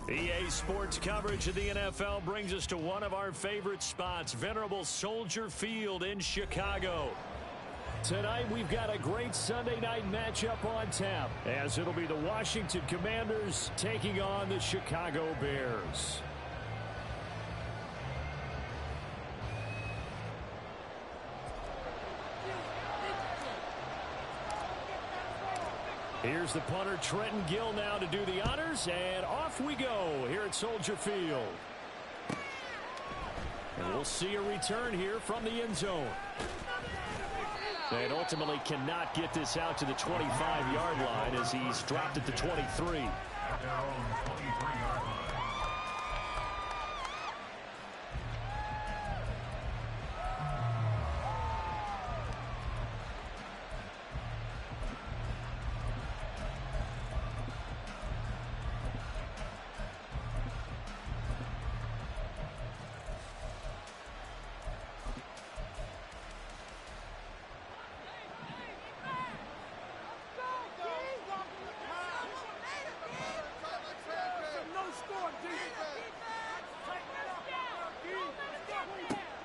EA Sports coverage of the NFL brings us to one of our favorite spots, venerable Soldier Field in Chicago. Tonight we've got a great Sunday night matchup on tap, as it'll be the Washington Commanders taking on the Chicago Bears. Here's the punter, Trenton Gill, now to do the honors, and off we go here at Soldier Field. And we'll see a return here from the end zone. And ultimately cannot get this out to the 25-yard line as he's dropped at the 23.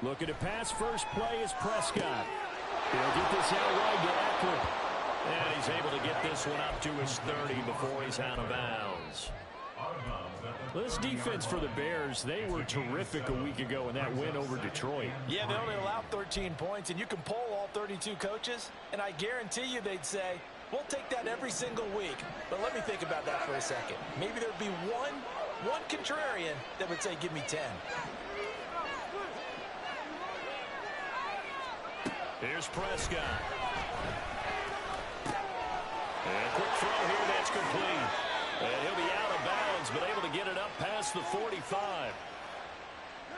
Looking to pass, first play is Prescott. He'll get this out wide to Eckler. And he's able to get this one up to his 30 before he's out of bounds. This defense for the Bears, they were terrific a week ago in that win over Detroit. Yeah, they only allowed 13 points, and you can poll all 32 coaches, and I guarantee you they'd say, we'll take that every single week. But let me think about that for a second. Maybe there'd be one contrarian that would say, give me 10. Here's Prescott. And a quick throw here, that's complete. And he'll be out of bounds, but able to get it up past the 45.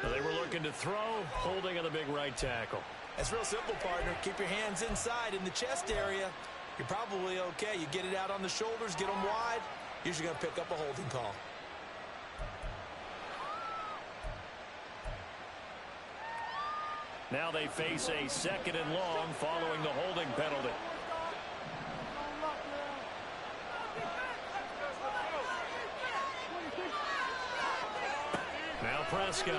They were looking to throw, holding on the big right tackle. It's real simple, partner. Keep your hands inside in the chest area. You're probably okay. You get it out on the shoulders, get them wide. Usually going to pick up a holding call. Now they face a second and long following the holding penalty. Now Prescott.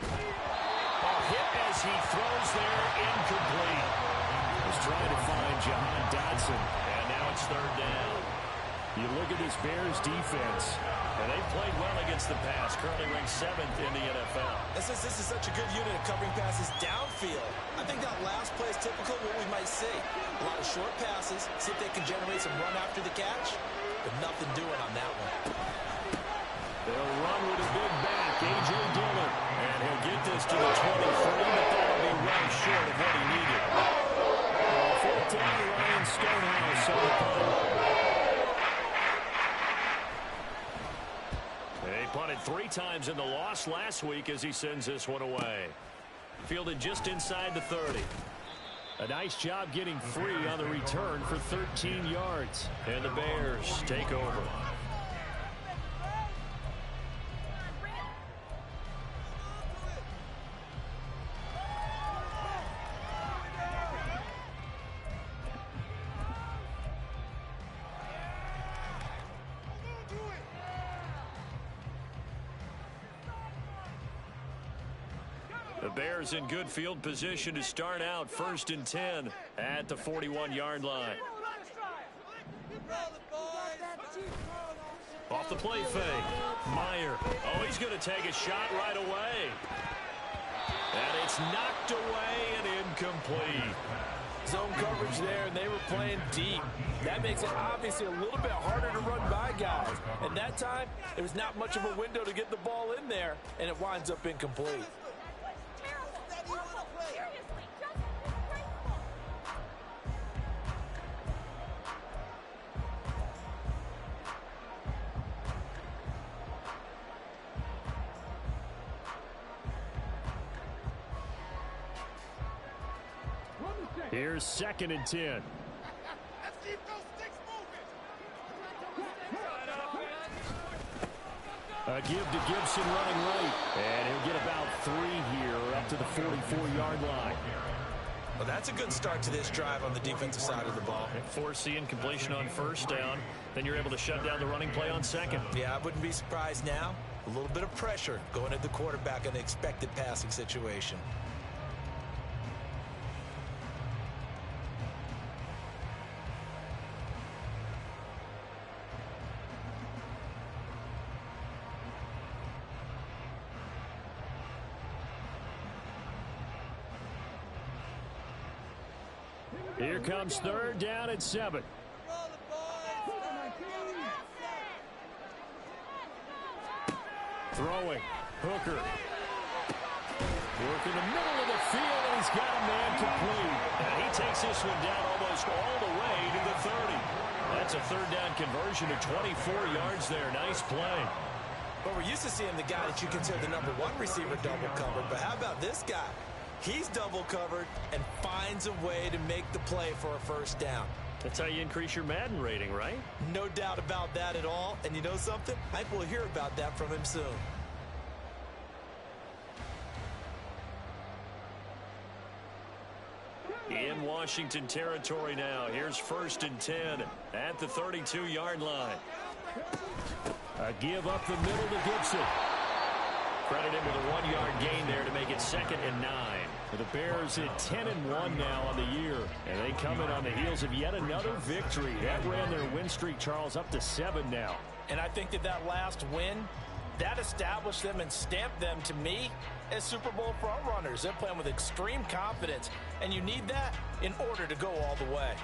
A hit as he throws there, incomplete. He's trying to find Jahan Dotson, and now it's third down. You look at this Bears defense, and they've played well against the pass, currently ranked 7th in the NFL. This is such a good unit of covering passes downfield. I think that last play is typical of what we might see. A lot of short passes, see if they can generate some run after the catch, but nothing doing on that one. They'll run with a big back, A.J. Dillon, and he'll get this to the 23, but that'll be well short of what he needed. Fourth down, Ryan Stonehouse on the punt. They punted 3 times in the loss last week as he sends this one away. Fielded just inside the 30. A nice job getting free on the return for 13 yards. And the Bears take over. The Bears in good field position to start out 1st and 10 at the 41-yard line. Off the play fake. Meyer. Oh, he's going to take a shot right away. And it's knocked away and incomplete. Zone coverage there, and they were playing deep. That makes it obviously a little bit harder to run by guys. And that time, there was not much of a window to get the ball in there, and it winds up incomplete. Here's 2nd and 10. Let's keep those sticks moving. A give to Gibson running right. And he'll get about 3 here up to the 44-yard line. Well, that's a good start to this drive on the defensive side of the ball. Force the incompletion on first down. Then you're able to shut down the running play on second. Yeah, I wouldn't be surprised now. A little bit of pressure going at the quarterback in an expected passing situation. Here comes third down at 7. Throwing. Hooker. Working the middle of the field, and he's got a man complete. And he takes this one down almost all the way to the 30. That's a third down conversion of 24 yards there. Nice play. Well, we're used to seeing the guy that you consider the number 1 receiver double covered, but how about this guy? He's double covered and finds a way to make the play for a first down. That's how you increase your Madden rating, right? No doubt about that at all. And you know something? I think we'll hear about that from him soon. In Washington territory now. Here's 1st and 10 at the 32-yard line. A give up the middle to Gibson. Credit him with a 1-yard gain there to make it 2nd and 9. The Bears at 10-1 now on the year, and they come in on the heels of yet another victory. That ran their win streak, Charles, up to 7 now. And I think that last win, that established them and stamped them, to me, as Super Bowl front runners. They're playing with extreme confidence, and you need that in order to go all the way.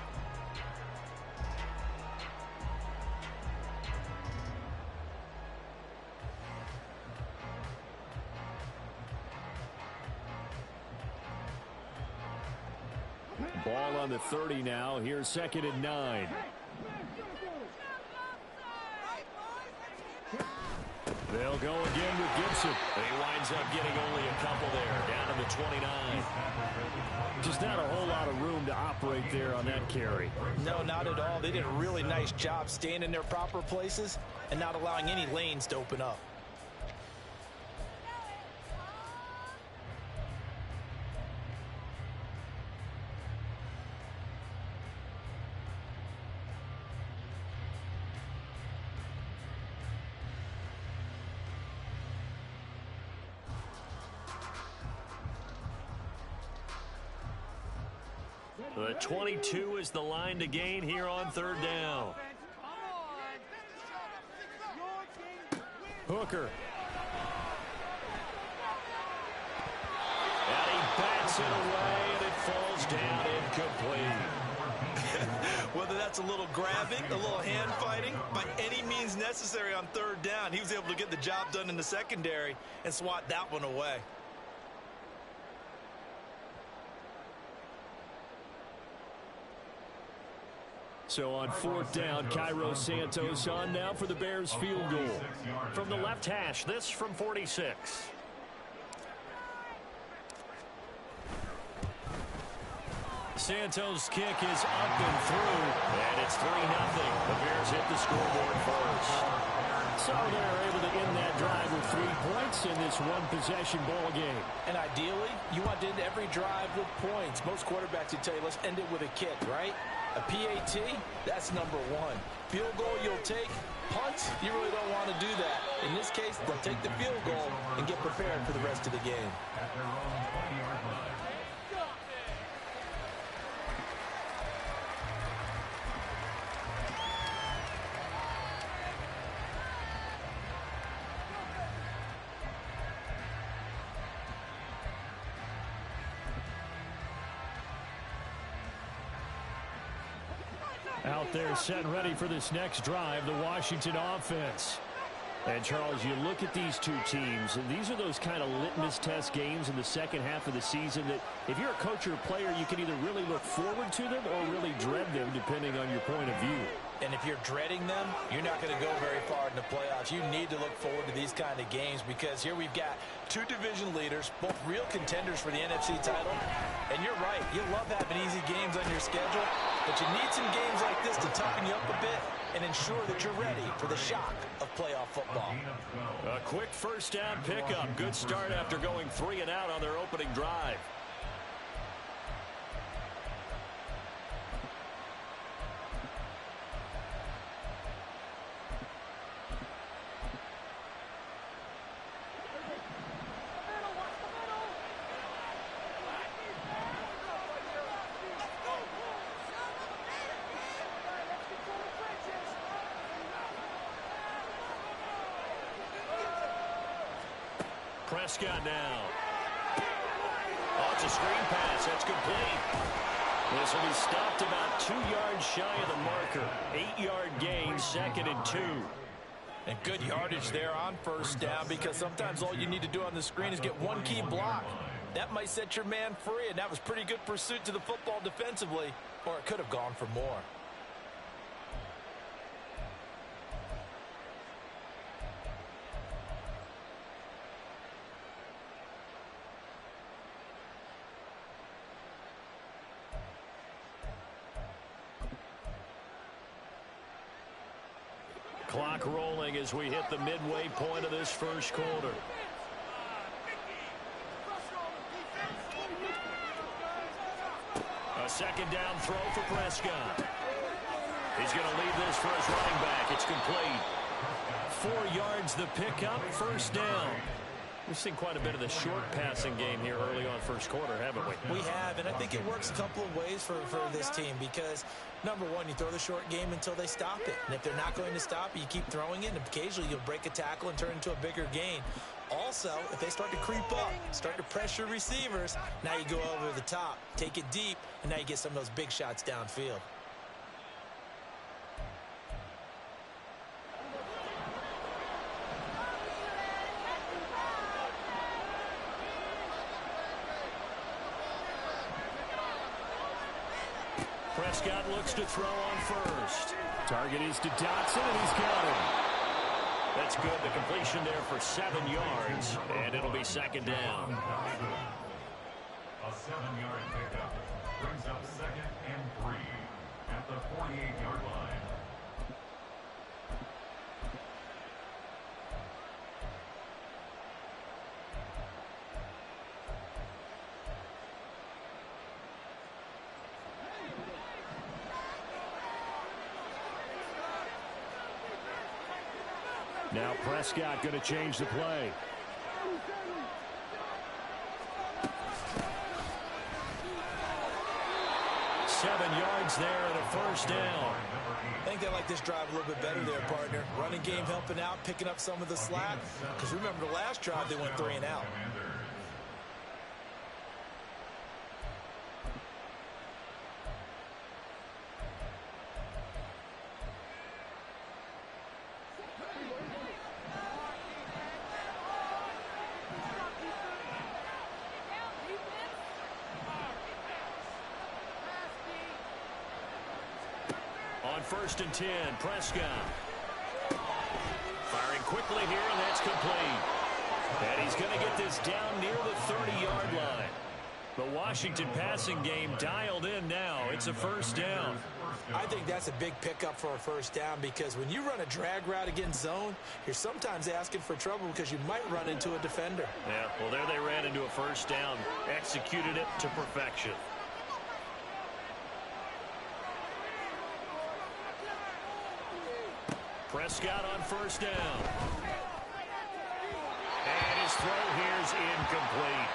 Ball on the 30 now. Here's 2nd and 9. They'll go again with Gibson. He winds up getting only a couple there, down to the 29. Just not a whole lot of room to operate there on that carry. No, not at all. They did a really nice job staying in their proper places and not allowing any lanes to open up. The 22 is the line to gain here on 3rd down. Hooker. And he bats it away, and it falls down incomplete. Whether that's a little grabbing, a little hand fighting, by any means necessary on 3rd down, he was able to get the job done in the secondary and swat that one away. So on 4th down, Cairo Santos on now for the Bears field goal. From the left hash, this from 46. Santos' kick is up and through, and it's 3-0. The Bears hit the scoreboard first. So they're able to end that drive with 3 points in this one-possession ball game. And ideally, you want to end every drive with points. Most quarterbacks would tell you, let's end it with a kick, right? A PAT, that's number 1. Field goal you'll take. Punt, you really don't want to do that. In this case, they'll take the field goal and get prepared for the rest of the game. Out there set and ready for this next drive, the Washington offense. And, Charles, you look at these two teams, and these are those kind of litmus test games in the second half of the season that if you're a coach or a player, you can either really look forward to them or really dread them, depending on your point of view. And if you're dreading them, you're not going to go very far in the playoffs. You need to look forward to these kind of games because here we've got 2 division leaders, both real contenders for the NFC title. And you're right, you love having easy games on your schedule, but you need some games like this to toughen you up a bit and ensure that you're ready for the shock of playoff football. A quick first down pickup. Good start after going 3 and out on their opening drive. Prescott now. Oh, it's a screen pass. That's complete. This will be stopped about 2 yards shy of the marker. 8-yard gain, 2nd and 2. And good yardage there on first down, because sometimes all you need to do on the screen is get one key block. That might set your man free, and that was pretty good pursuit to the football defensively, or it could have gone for more. Clock rolling as we hit the midway point of this first quarter. A second down throw for Prescott. He's going to leave this for his running back. It's complete. 4 yards the pickup, first down. We've seen quite a bit of the short passing game here early on first quarter, haven't we? We have, and I think it works a couple of ways for this team because, number one, you throw the short game until they stop it. And if they're not going to stop it, you keep throwing it, and occasionally you'll break a tackle and turn into a bigger gain. Also, if they start to creep up, start to pressure receivers, now you go over the top, take it deep, and now you get some of those big shots downfield. Prescott looks to throw on first. Target is to Dotson, and he's got him. That's good. The completion there for 7 yards, and it'll be second down. A 7-yard pickup brings up 2nd and 3 at the 48-yard line. Now Prescott going to change the play. Seven yards there and a first down. I think they like this drive a little bit better there, partner. Running game helping out, picking up some of the slack. Because remember the last drive, they went 3 and out. On 1st and 10, Prescott. Firing quickly here, and that's complete. And he's going to get this down near the 30-yard line. The Washington passing game dialed in now. It's a first down. I think that's a big pickup for a first down because when you run a drag route against zone, you're sometimes asking for trouble because you might run into a defender. Yeah, well, there they ran into a first down. Executed it to perfection. Prescott on first down. And his throw here is incomplete.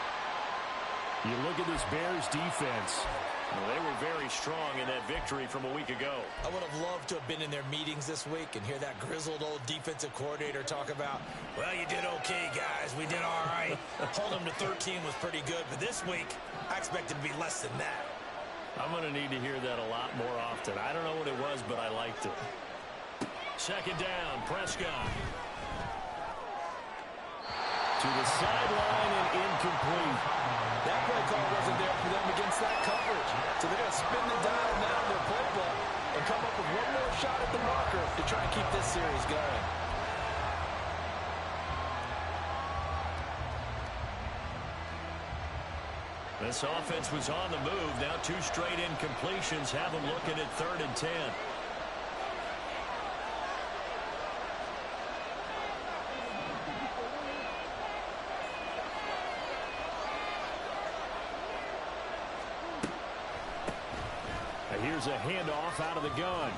You look at this Bears defense. Well, they were very strong in that victory from a week ago. I would have loved to have been in their meetings this week and hear that grizzled old defensive coordinator talk about, well, you did okay, guys. We did all right. Holding them to 13 was pretty good. But this week, I expected to be less than that. I'm going to need to hear that a lot more often. I don't know what it was, but I liked it. Second down, Prescott. To the sideline and incomplete. That play call wasn't there for them against that coverage. So they're going to spin the dial now in their playbook and come up with one more shot at the marker to try and keep this series going. This offense was on the move. Now 2 straight incompletions have them looking at 3rd and 10. Here's a handoff out of the gun.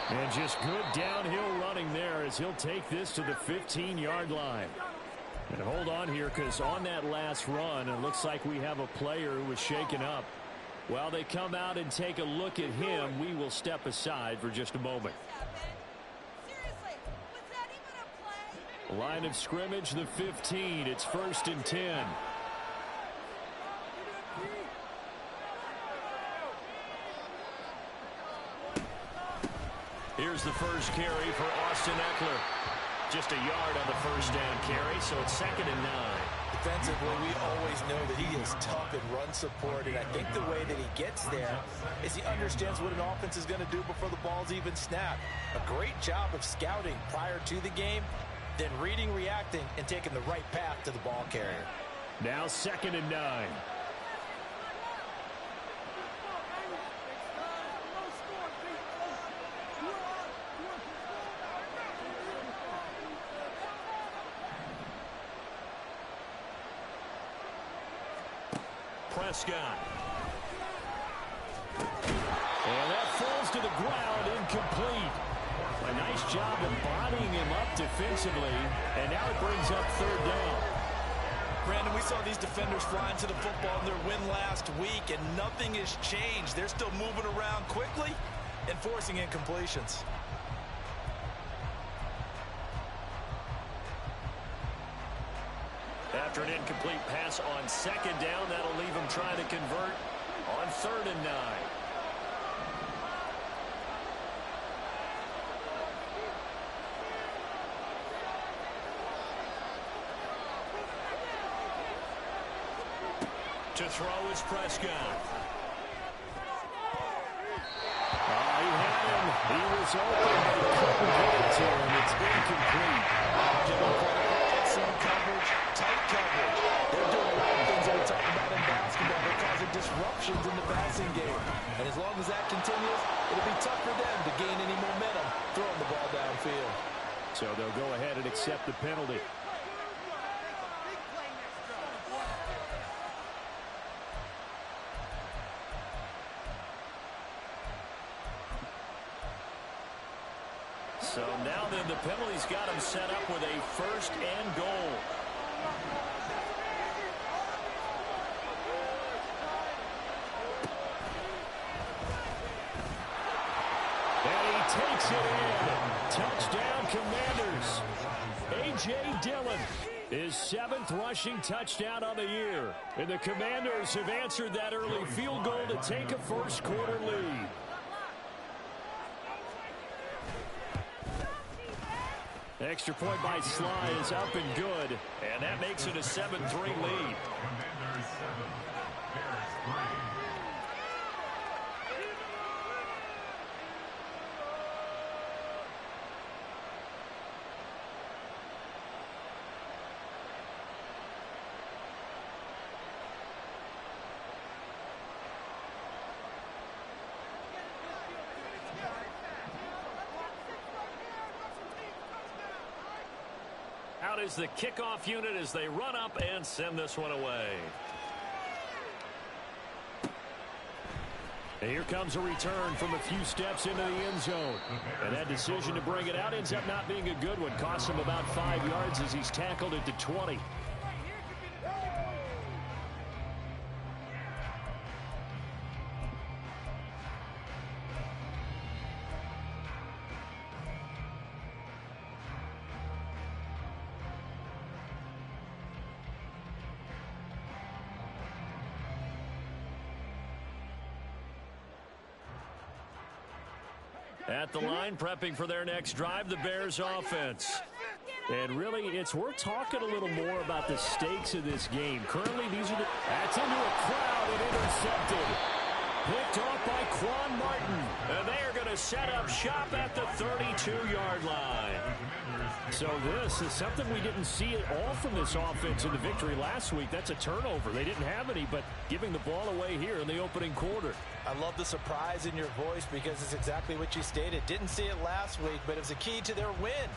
And just good downhill running there as he'll take this to the 15-yard line. And hold on here because on that last run, it looks like we have a player who was shaken up. While they come out and take a look at him, we will step aside for just a moment. Seriously, was that even a play? Line of scrimmage, the 15. It's 1st and 10. Here's the first carry for Austin Eckler. Just a yard on the first down carry, so it's 2nd and 9. Defensively, we always know that he is tough in run support, and I think the way that he gets there is he understands what an offense is going to do before the ball's even snapped. A great job of scouting prior to the game, then reading, reacting, and taking the right path to the ball carrier. Now 2nd and 9. Prescott. And that falls to the ground, incomplete. A nice job of bodying him up defensively, and now it brings up 3rd down. Brandon, we saw these defenders flying to the football in their win last week, and nothing has changed. They're still moving around quickly and forcing incompletions. After an incomplete pass on 2nd down, that'll leave him trying to convert on 3rd and 9. To throw is Prescott. He had him. He was open, but he couldn't get it to him. It's incomplete. Zone coverage, tight coverage. They're doing a lot of things that we talk about in basketball. They're causing disruptions in the passing game. And as long as that continues, it'll be tough for them to gain any momentum throwing the ball downfield. So they'll go ahead and accept the penalty. So now then the penalty's got him set up with a 1st and goal. And he takes it in. Touchdown Commanders. A.J. Dillon, his 7th rushing touchdown on the year. And the Commanders have answered that early field goal to take a first-quarter lead. Extra point by Sly is up and good, and that makes it a 7-3 lead. Commanders 7, Bears 3. Out is the kickoff unit as they run up and send this one away. And here comes a return from a few steps into the end zone. And that decision to bring it out ends up not being a good one. Costs him about 5 yards as he's tackled it to 20. At the line, prepping for their next drive, the Bears offense. And really, it's worth talking a little more about the stakes of this game. Currently, these are the... That's into a crowd and intercepted. Picked off by Quan Martin. And they are going to set up shop at the 32-yard line. So this is something we didn't see at all from this offense in the victory last week. That's a turnover. They didn't have any, but giving the ball away here in the opening quarter. I love the surprise in your voice because it's exactly what you stated. Didn't see it last week, but it was a key to their win.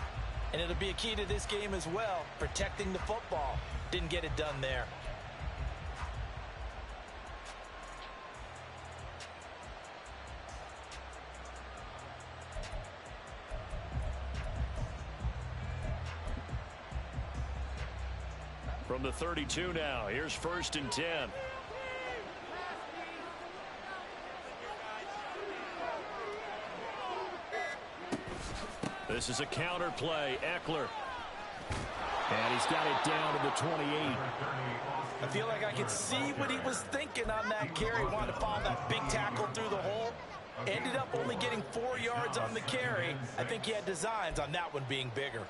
And it'll be a key to this game as well, protecting the football. Didn't get it done there. From the 32 now, here's 1st and 10. This is a counter play. Eckler. And he's got it down to the 28. I feel like I could see what he was thinking on that carry. Wanted to follow that big tackle through the hole. Ended up only getting 4 yards on the carry. I think he had designs on that one being bigger.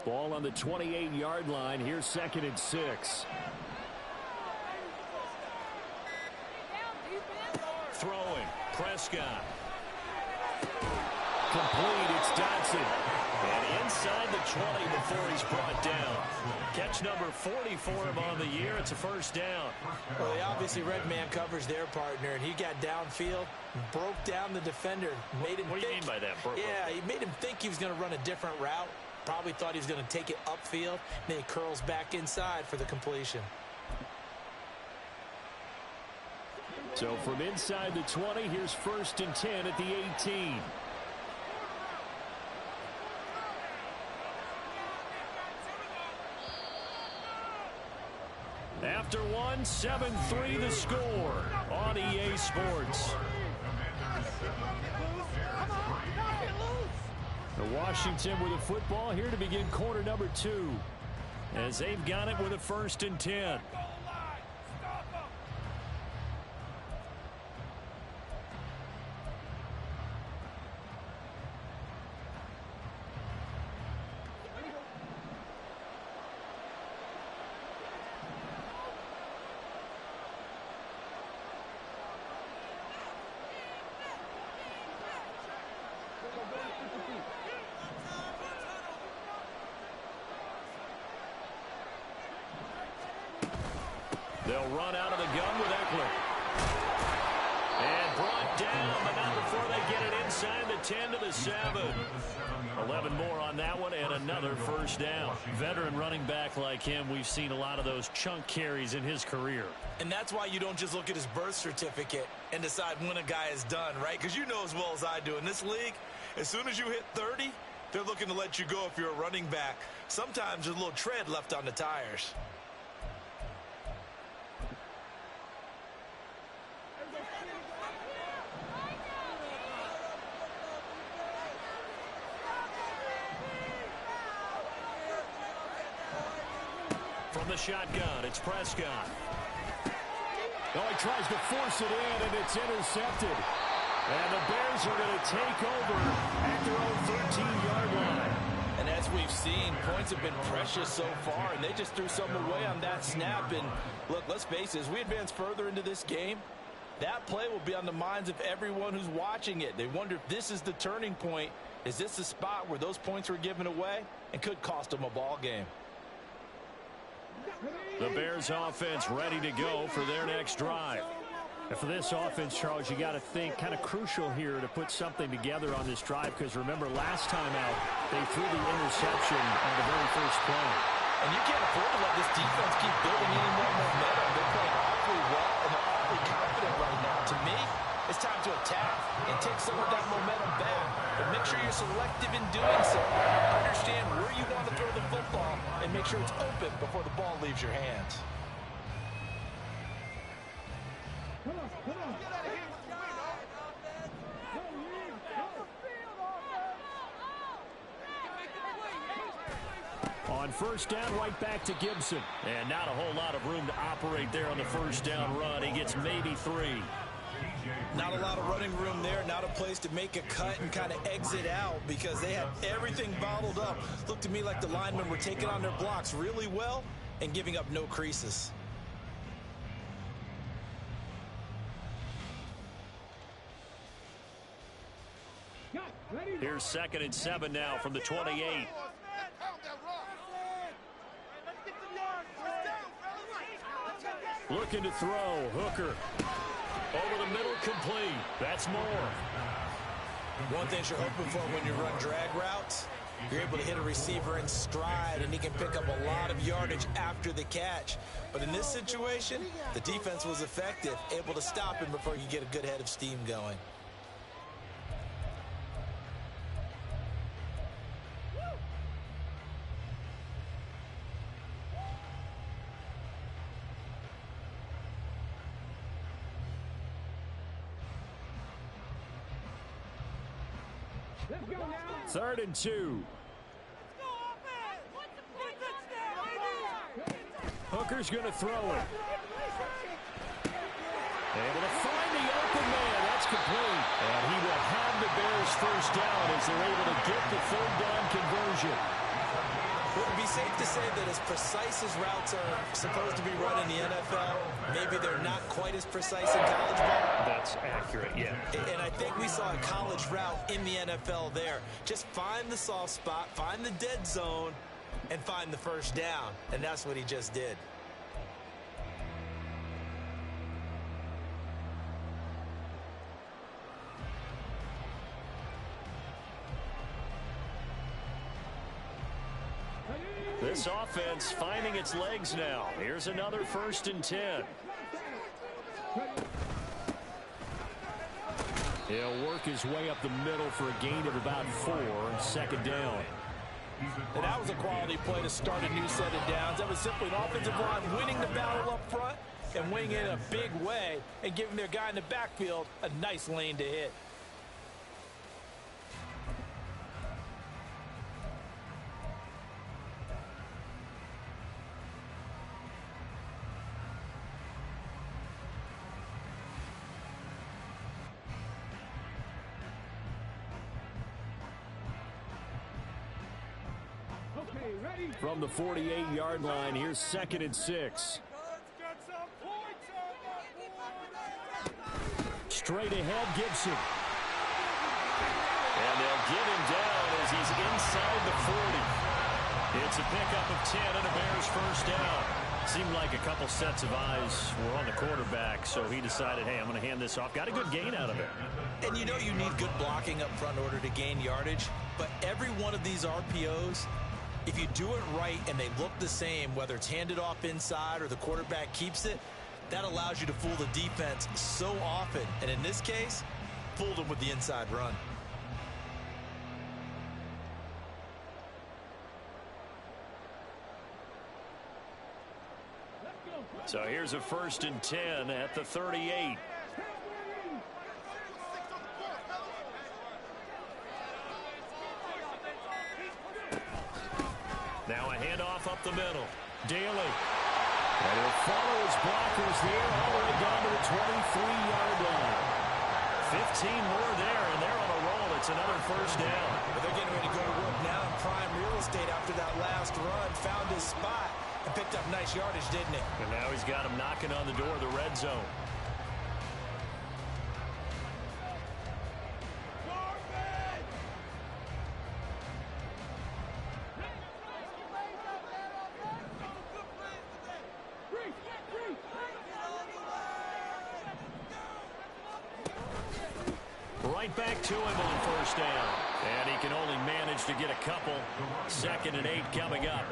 Ball on the 28-yard line. Here's 2nd and 6. Throwing. Prescott. Complete. It's Dodson. And inside the 20 before he's brought down. Catch number 40 for him on the year. It's a first down. Well, they obviously red man covers their partner, and he got downfield, broke down the defender, made him What do you mean by that? Yeah, he made him think he was going to run a different route. Probably thought he was going to take it upfield. Then he curls back inside for the completion. So from inside the 20, here's 1st and 10 at the 18. After one, 7-3 the score on EA Sports. Washington with a football here to begin quarter number 2. As they've got it with a 1st and 10. They'll run out of the gun with Eckler. And brought down, but not before they get it inside the 10 to the 7. 11 more on that one, and another first down. Veteran running back like him, we've seen a lot of those chunk carries in his career. And that's why you don't just look at his birth certificate and decide when a guy is done, right? Because you know as well as I do, in this league, as soon as you hit 30, they're looking to let you go if you're a running back. Sometimes there's a little tread left on the tires. From the shotgun, it's Prescott. Oh, he tries to force it in, and it's intercepted. And the Bears are going to take over at their own 13-yard line. And as we've seen, points have been precious so far, and they just threw some away on that snap. And look, let's face it, as we advance further into this game, that play will be on the minds of everyone who's watching it. They wonder if this is the turning point. Is this the spot where those points were given away and could cost them a ball game? The Bears offense ready to go for their next drive. And for this offense, Charles, you got to think kind of crucial here to put something together on this drive, because remember last time out they threw the interception on the very first play. And you can't afford to let this defense keep building any more momentum. They're playing awfully well, and they're awfully confident right now. To me, it's time to attack and take some of that momentum back. But make sure you're selective in doing so. Understand where you want to throw the football and make sure it's open before the ball leaves your hands. On first down, right back to Gibson. And not a whole lot of room to operate there on the first down run. He gets maybe 3. Not a lot of running room there, not a place to make a cut and kind of exit out because they had everything bottled up. Looked to me like the linemen were taking on their blocks really well and giving up no creases. Here's 2nd and 7 now from the 28. Looking to throw. Hooker. Over the middle, complete. That's more. One thing you're hoping for when you run drag routes You're able to hit a receiver in stride, and he can pick up a lot of yardage after the catch. But in this situation, the defense was effective, able to stop him before you get a good head of steam going. Third and 2. Hooker's going to throw it. Able to find the open man. That's complete. And he will have the Bears first down as they're able to get the third down conversion. Would it be safe to say that as precise as routes are supposed to be run in the NFL, maybe they're not quite as precise in college ball? That's accurate, yeah. And I think we saw a college route in the NFL there. Just find the soft spot, find the dead zone, and find the first down. And that's what he just did. This offense finding its legs now. Here's another 1st and 10. He'll work his way up the middle for a gain of about 4. 2nd down. And that was a quality play to start a new set of downs. That was simply an offensive line winning the battle up front and winning it in a big way and giving their guy in the backfield a nice lane to hit. From the 48-yard line, here's 2nd and 6. Straight ahead, Gibson. And they'll get him down as he's inside the 40. It's a pickup of 10 and a Bears first down. Seemed like a couple sets of eyes were on the quarterback, so he decided, hey, I'm going to hand this off. Got a good gain out of it. And you know you need good blocking up front in order to gain yardage, but every one of these RPOs, if you do it right and they look the same, whether it's handed off inside or the quarterback keeps it, that allows you to fool the defense so often. And in this case, fooled them with the inside run. So here's a 1st and 10 at the 38. Now a handoff up the middle. Daly. And he'll follow his blockers there all the way down to the 23-yard line. 15 more there, and they're on a roll. It's another first down. But they're getting ready to go to work now in prime real estate after that last run. Found his spot and picked up nice yardage, didn't he? And now he's got him knocking on the door of the red zone. Right back to him on first down. And he can only manage to get a couple. 2nd and 8 coming up.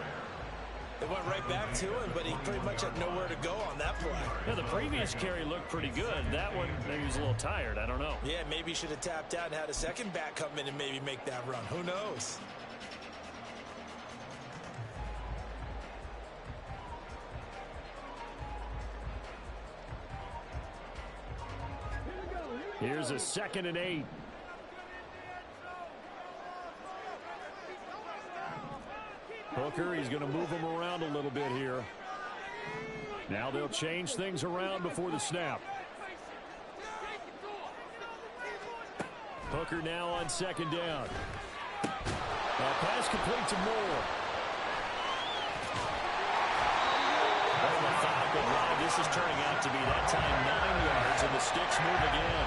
They went right back to him, but he pretty much had nowhere to go on that play. Yeah, the previous carry looked pretty good. That one, maybe he was a little tired. I don't know. Yeah, maybe he should have tapped out and had a second back come in and maybe make that run. Who knows? Here's a 2nd and 8. Hooker, he's going to move him around a little bit here. Now they'll change things around before the snap. Hooker now on 2nd down. Pass complete to Moore. Very methodical ride. This is turning out to be that time 9 yards, and the sticks move again.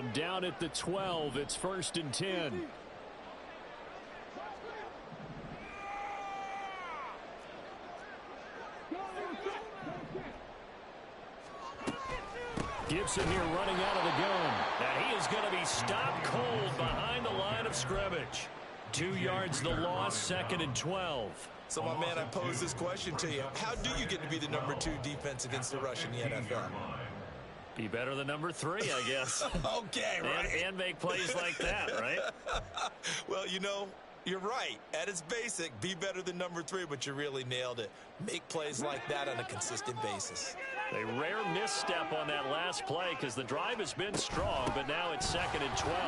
From down at the 12, it's 1st and 10. Gibson here running out of the gun. And he is going to be stopped cold behind the line of scrimmage. 2 yards the loss, 2nd and 12. So, my man, I pose this question to you. How do you get to be the number 2 defense against the rush in the NFL? Be better than number 3, I guess. Okay, right. And make plays like that, right? Well, you know, you're right. At its basic, be better than number 3, but you really nailed it. Make plays like that on a consistent basis. A rare misstep on that last play because the drive has been strong, but now it's 2nd and 12.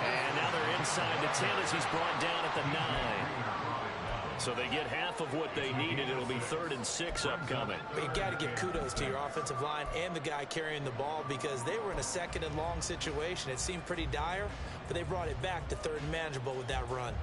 And now they're inside the 10 as he's brought down at the 9. So they get half of what they needed. It'll be 3rd and 6 upcoming. But you got to give kudos to your offensive line and the guy carrying the ball because they were in a 2nd and long situation. It seemed pretty dire, but they brought it back to 3rd and manageable with that run.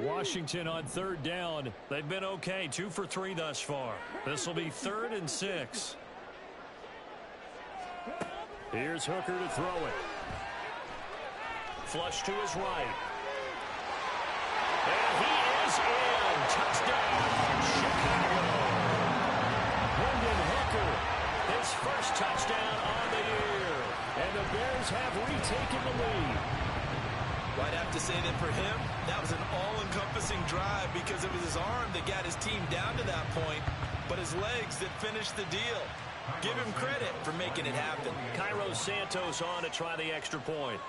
Washington on 3rd down. They've been okay, 2 for 3 thus far. This will be 3rd and 6. Here's Hooker to throw it. Flush to his right. And he is in. Touchdown, Chicago. Hendon Hooker, his first touchdown on the year. And the Bears have retaken the lead. Well, I'd have to say that for him, that was an all-encompassing drive because it was his arm that got his team down to that point, but his legs that finished the deal. Give him credit for making it happen. Cairo Santos on to try the extra point.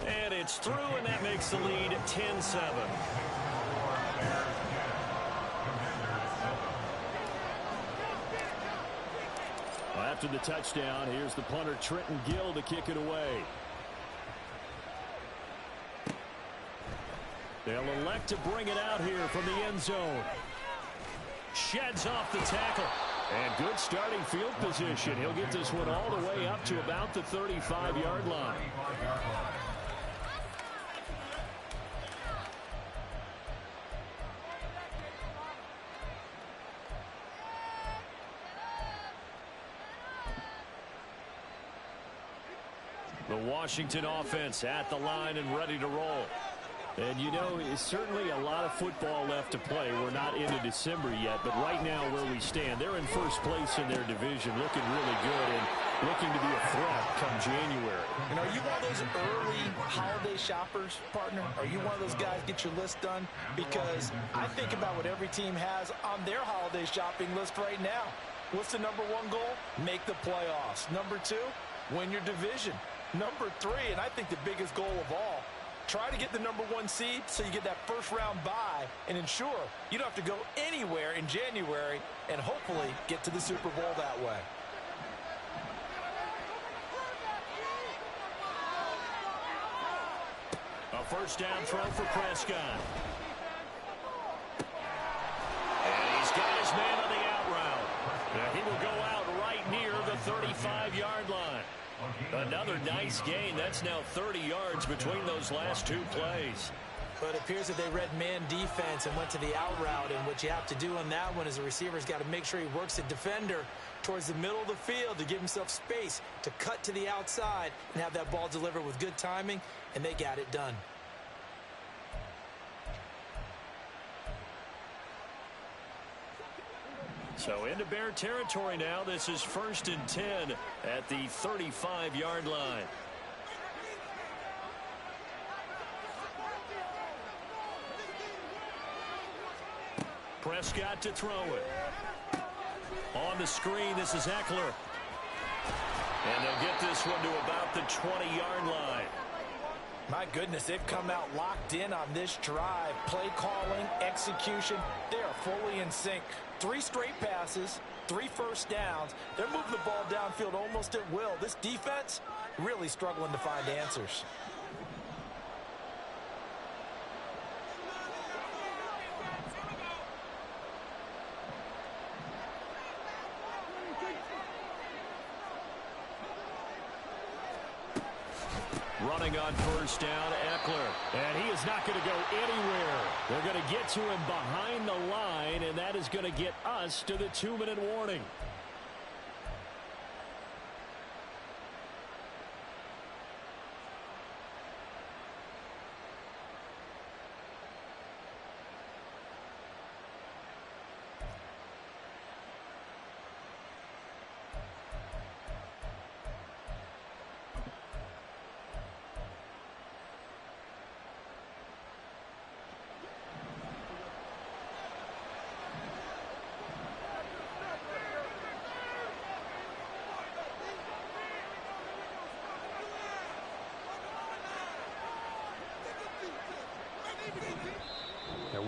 And it's through, and that makes the lead 10-7. After the touchdown, here's the punter Trenton Gill to kick it away. They'll elect to bring it out here from the end zone. Sheds off the tackle. And good starting field position. He'll get this one all the way up to about the 35-yard line. The Washington offense at the line and ready to roll. And, you know, it's certainly a lot of football left to play. We're not into December yet, but right now where we stand, they're in first place in their division, looking really good and looking to be a threat come January. And are you one of those early holiday shoppers, partner? Are you one of those guys get your list done? Because I think about what every team has on their holiday shopping list right now. What's the number 1 goal? Make the playoffs. Number 2, win your division. Number 3, and I think the biggest goal of all, try to get the number 1 seed so you get that first-round bye and ensure you don't have to go anywhere in January and hopefully get to the Super Bowl that way. A first down throw for Prescott. And he's got his man on the out route. Now he will go out right near the 35-yard line. Another nice gain. That's now 30 yards between those last 2 plays. But it appears that they read man defense and went to the out route. And what you have to do on that one is the receiver's got to make sure he works the defender towards the middle of the field to give himself space to cut to the outside and have that ball delivered with good timing, and they got it done. So into Bear territory now. This is 1st and 10 at the 35-yard line. Prescott to throw it. On the screen, this is Eckler. And they'll get this one to about the 20-yard line. My goodness, they've come out locked in on this drive. Play calling, execution, they are fully in sync. 3 straight passes, 3 first downs. They're moving the ball downfield almost at will. This defense really struggling to find answers. Running on first down, Eckler. And he is not going to go anywhere. They're going to get to him behind the line, and that is going to get us to the 2-minute warning.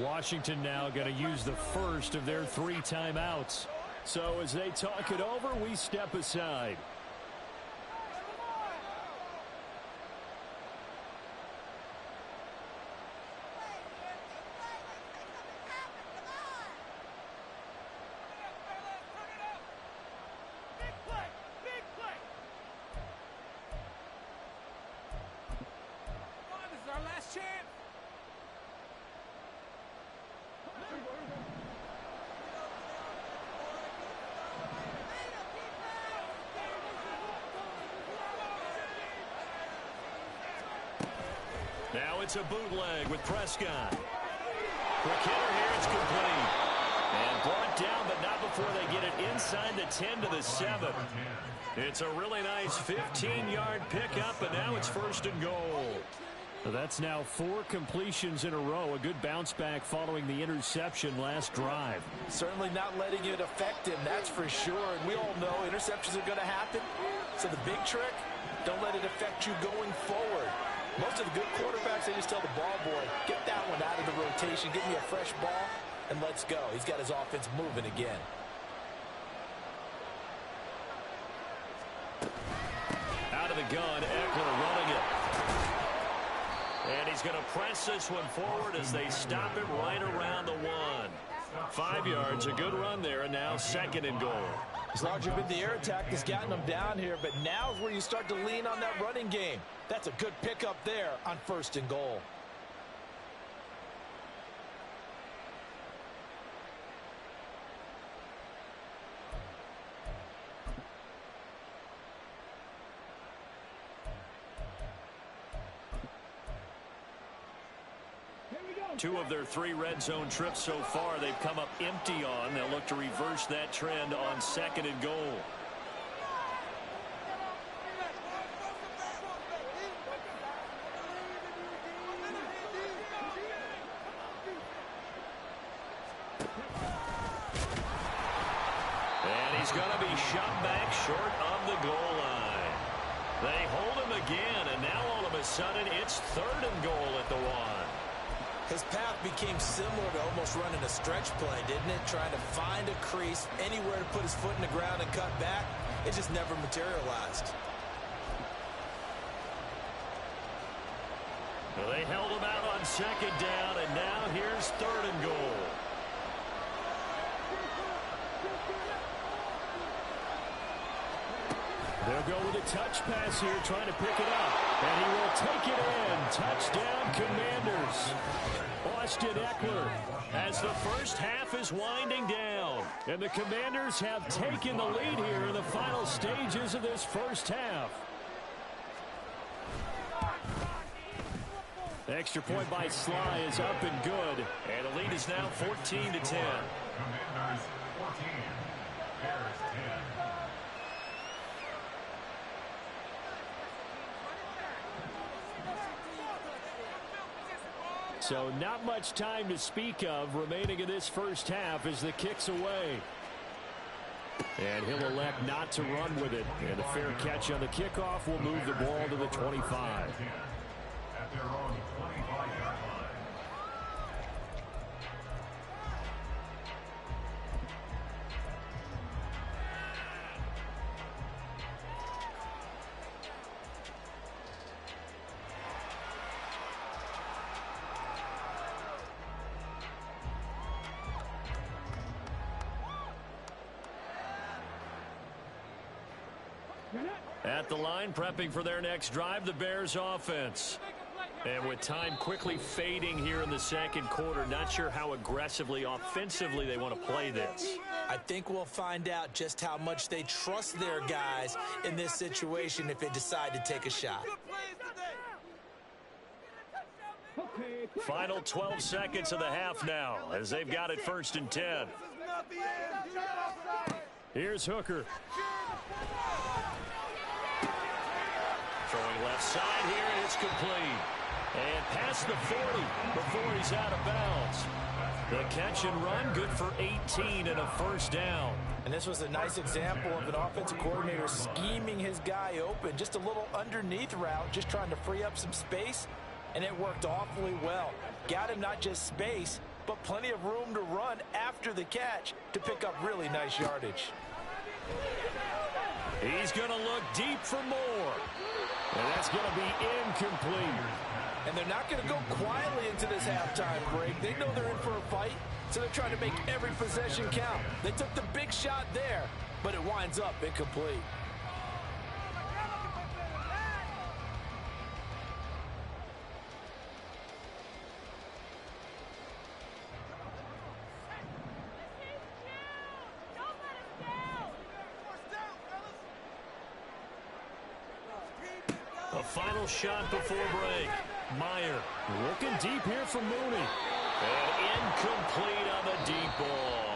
Washington now going to use the first of their 3 timeouts. So as they talk it over, we step aside. Now it's a bootleg with Prescott. Quick hitter here, it's complete. And brought down, but not before they get it inside the 10 to the 7. It's a really nice 15-yard pickup, and now it's first and goal. So that's now 4 completions in a row. A good bounce back following the interception last drive. Certainly not letting it affect him, that's for sure. And we all know interceptions are going to happen. So the big trick, don't let it affect you going forward. Most of the good quarterbacks, they just tell the ball boy, get that one out of the rotation, get me a fresh ball, and let's go. He's got his offense moving again. Out of the gun, Eckler running it. And he's going to press this one forward as they stop it right around the 1. 5 yards, a good run there, and now second and goal. It's largely been the air attack that's gotten them down here, but now is where you start to lean on that running game. That's a good pickup there on first and goal. Two of their 3 red zone trips so far they've come up empty on. They'll look to reverse that trend on second and goal. And he's going to be shot back short of the goal line. They hold him again, and now all of a sudden it's third and goal at the 1. His path became similar to almost running a stretch play, didn't it? Trying to find a crease, anywhere to put his foot in the ground and cut back. It just never materialized. Well, they held him out on second down, and now here's third and goal. They'll go with a touch pass here, trying to pick it up. And he will take it in. Touchdown, Commanders. Austin Eckler as the first half is winding down. And the Commanders have taken the lead here in the final stages of this first half. The extra point by Sly is up and good. And the lead is now 14-10. Commanders 14, Bears 10. So not much time to speak of remaining in this first half as the kick's away. And he'll elect not to run with it. And a fair catch on the kickoff will move the ball to the 25. At their own 25-yard line. At the line, prepping for their next drive, the Bears offense. And with time quickly fading here in the second quarter, not sure how aggressively, offensively they want to play this. I think we'll find out just how much they trust their guys in this situation if they decide to take a shot. Final 12 seconds of the half now as they've got it 1st and 10. Here's Hooker. Throwing left side here, and it's complete. And past the 40 before he's out of bounds. The catch and run, good for 18 and a 1st down. And this was a nice example of an offensive coordinator scheming his guy open. Just a little underneath route, just trying to free up some space. And it worked awfully well. Got him not just space, but plenty of room to run after the catch to pick up really nice yardage. He's going to look deep for more. And that's going to be incomplete. And they're not going to go quietly into this halftime break. They know they're in for a fight, so they're trying to make every possession count. They took the big shot there, but it winds up incomplete. A final shot before break. Meyer looking deep here for Mooney. And incomplete on the deep ball.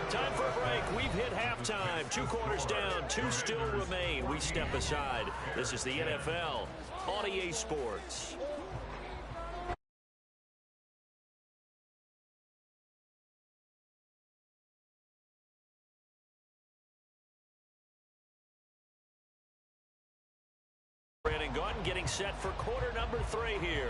Time for a break. We've hit halftime. 2 quarters down. 2 still remain. We step aside. This is the NFL on EA Sports. Brandon Gunn getting set for quarter number 3 here.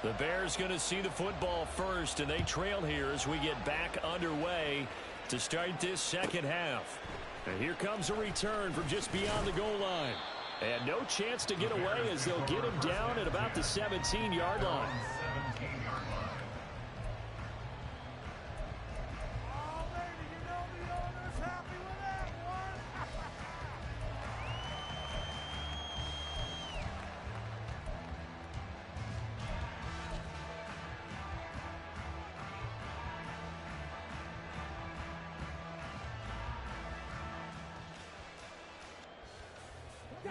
The Bears going to see the football first, and they trail here as we get back underway to start this second half. And here comes a return from just beyond the goal line. And no chance to get away as they'll get him down at about the 17-yard line.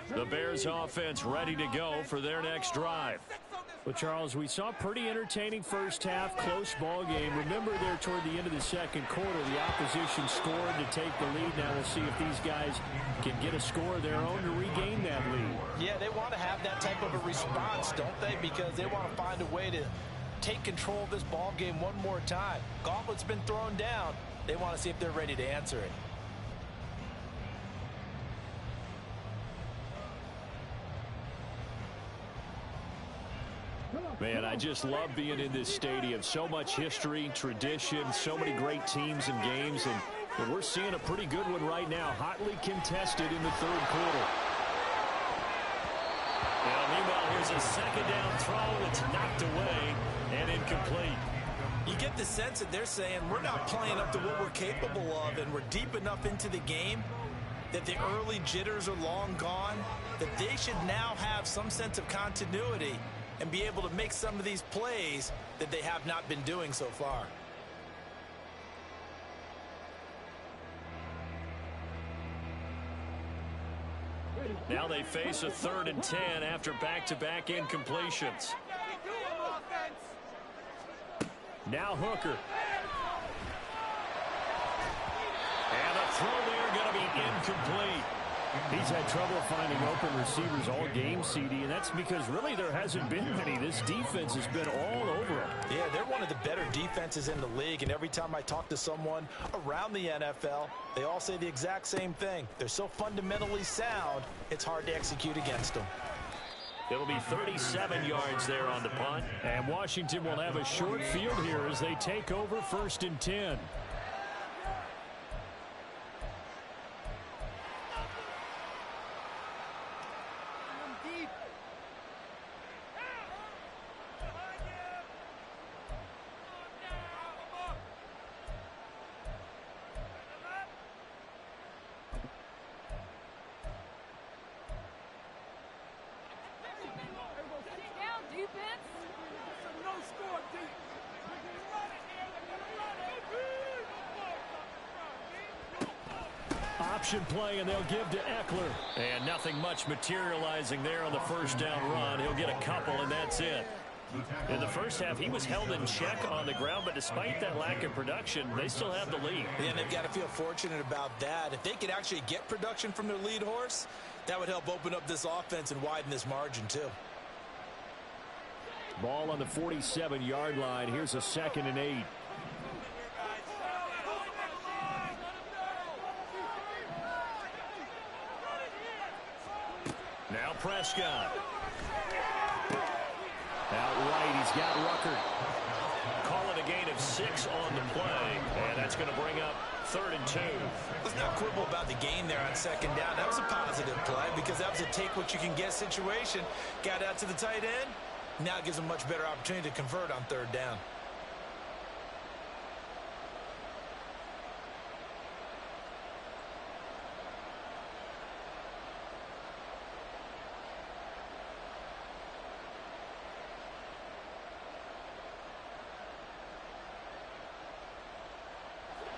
The Bears offense ready to go for their next drive. Well, Charles, we saw a pretty entertaining first half, close ball game. Remember there toward the end of the second quarter, the opposition scored to take the lead. Now we'll see if these guys can get a score of their own to regain that lead. Yeah, they want to have that type of a response, don't they? Because they want to find a way to take control of this ball game one more time. Gauntlet's been thrown down. They want to see if they're ready to answer it. Man, I just love being in this stadium. So much history, tradition, so many great teams and games, and we're seeing a pretty good one right now, hotly contested in the third quarter. Now, meanwhile, here's a second down throw. It's knocked away and incomplete. You get the sense that they're saying we're not playing up to what we're capable of, and we're deep enough into the game that the early jitters are long gone, that they should now have some sense of continuity and be able to make some of these plays that they have not been doing so far. Now they face a 3rd and 10 after back-to-back incompletions. Now Hooker. And a throw there going to be incomplete. He's had trouble finding open receivers all game, CD, and that's because really there hasn't been many. This defense has been all over him. Yeah, they're one of the better defenses in the league, and every time I talk to someone around the NFL, they all say the exact same thing. They're so fundamentally sound, it's hard to execute against them. It'll be 37 yards there on the punt. And Washington will have a short field here as they take over 1st and 10. option play, and they'll give to Eckler. And nothing much materializing there on the first down run. He'll get a couple, and that's it. In the first half, he was held in check on the ground, but despite that lack of production, they still have the lead. Yeah, and they've got to feel fortunate about that. If they could actually get production from their lead horse, that would help open up this offense and widen this margin, too. Ball on the 47-yard line. Here's a 2nd and 8. Now Prescott. Out right, he's got Rucker. Call it a gain of 6 on the play, and that's going to bring up 3rd and 2. Let's not quibble about the gain there on 2nd down. That was a positive play because that was a take-what-you-can-get situation. Got out to the tight end. Now it gives them a much better opportunity to convert on 3rd down.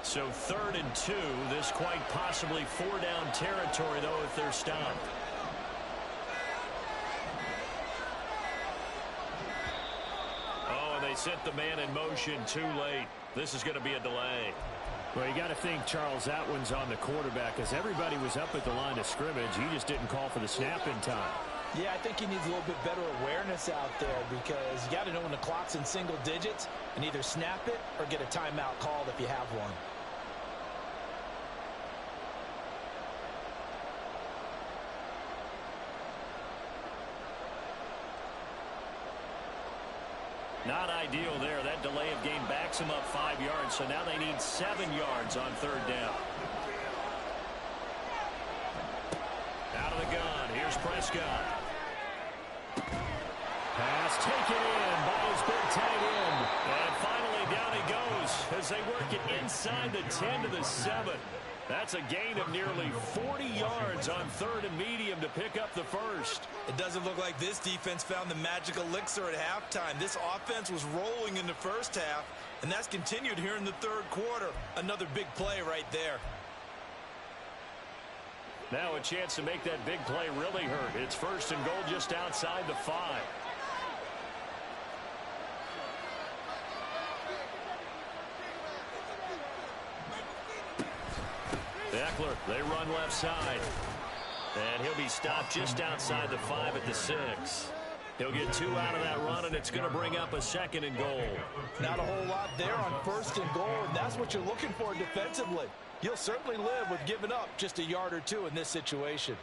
So 3rd and 2. This quite possibly 4-down territory, though, if they're stopped. Oh, and they sent the man in motion too late. This is going to be a delay. Well, you got to think, Charles, that one's on the quarterback because everybody was up at the line of scrimmage. He just didn't call for the snap in time. Yeah, I think he needs a little bit better awareness out there because you got to know when the clock's in single digits and either snap it or get a timeout called if you have one. Not ideal there. That delay of game backs him up 5 yards, so now they need 7 yards on 3rd down. Out of the gun. Here's Prescott. Pass taken in by his big tight end. And finally down he goes as they work it inside the 10 to the 7. That's a gain of nearly 40 yards on 3rd and medium to pick up the first. It doesn't look like this defense found the magic elixir at halftime. This offense was rolling in the first half, and that's continued here in the 3rd quarter. Another big play right there. Now a chance to make that big play really hurt. It's 1st and goal just outside the 5. Eckler, they run left side. And he'll be stopped just outside the 5 at the 6. He'll get 2 out of that run, and it's going to bring up a 2nd and goal. Not a whole lot there on 1st and goal, and that's what you're looking for defensively. You'll certainly live with giving up just a yard or 2 in this situation.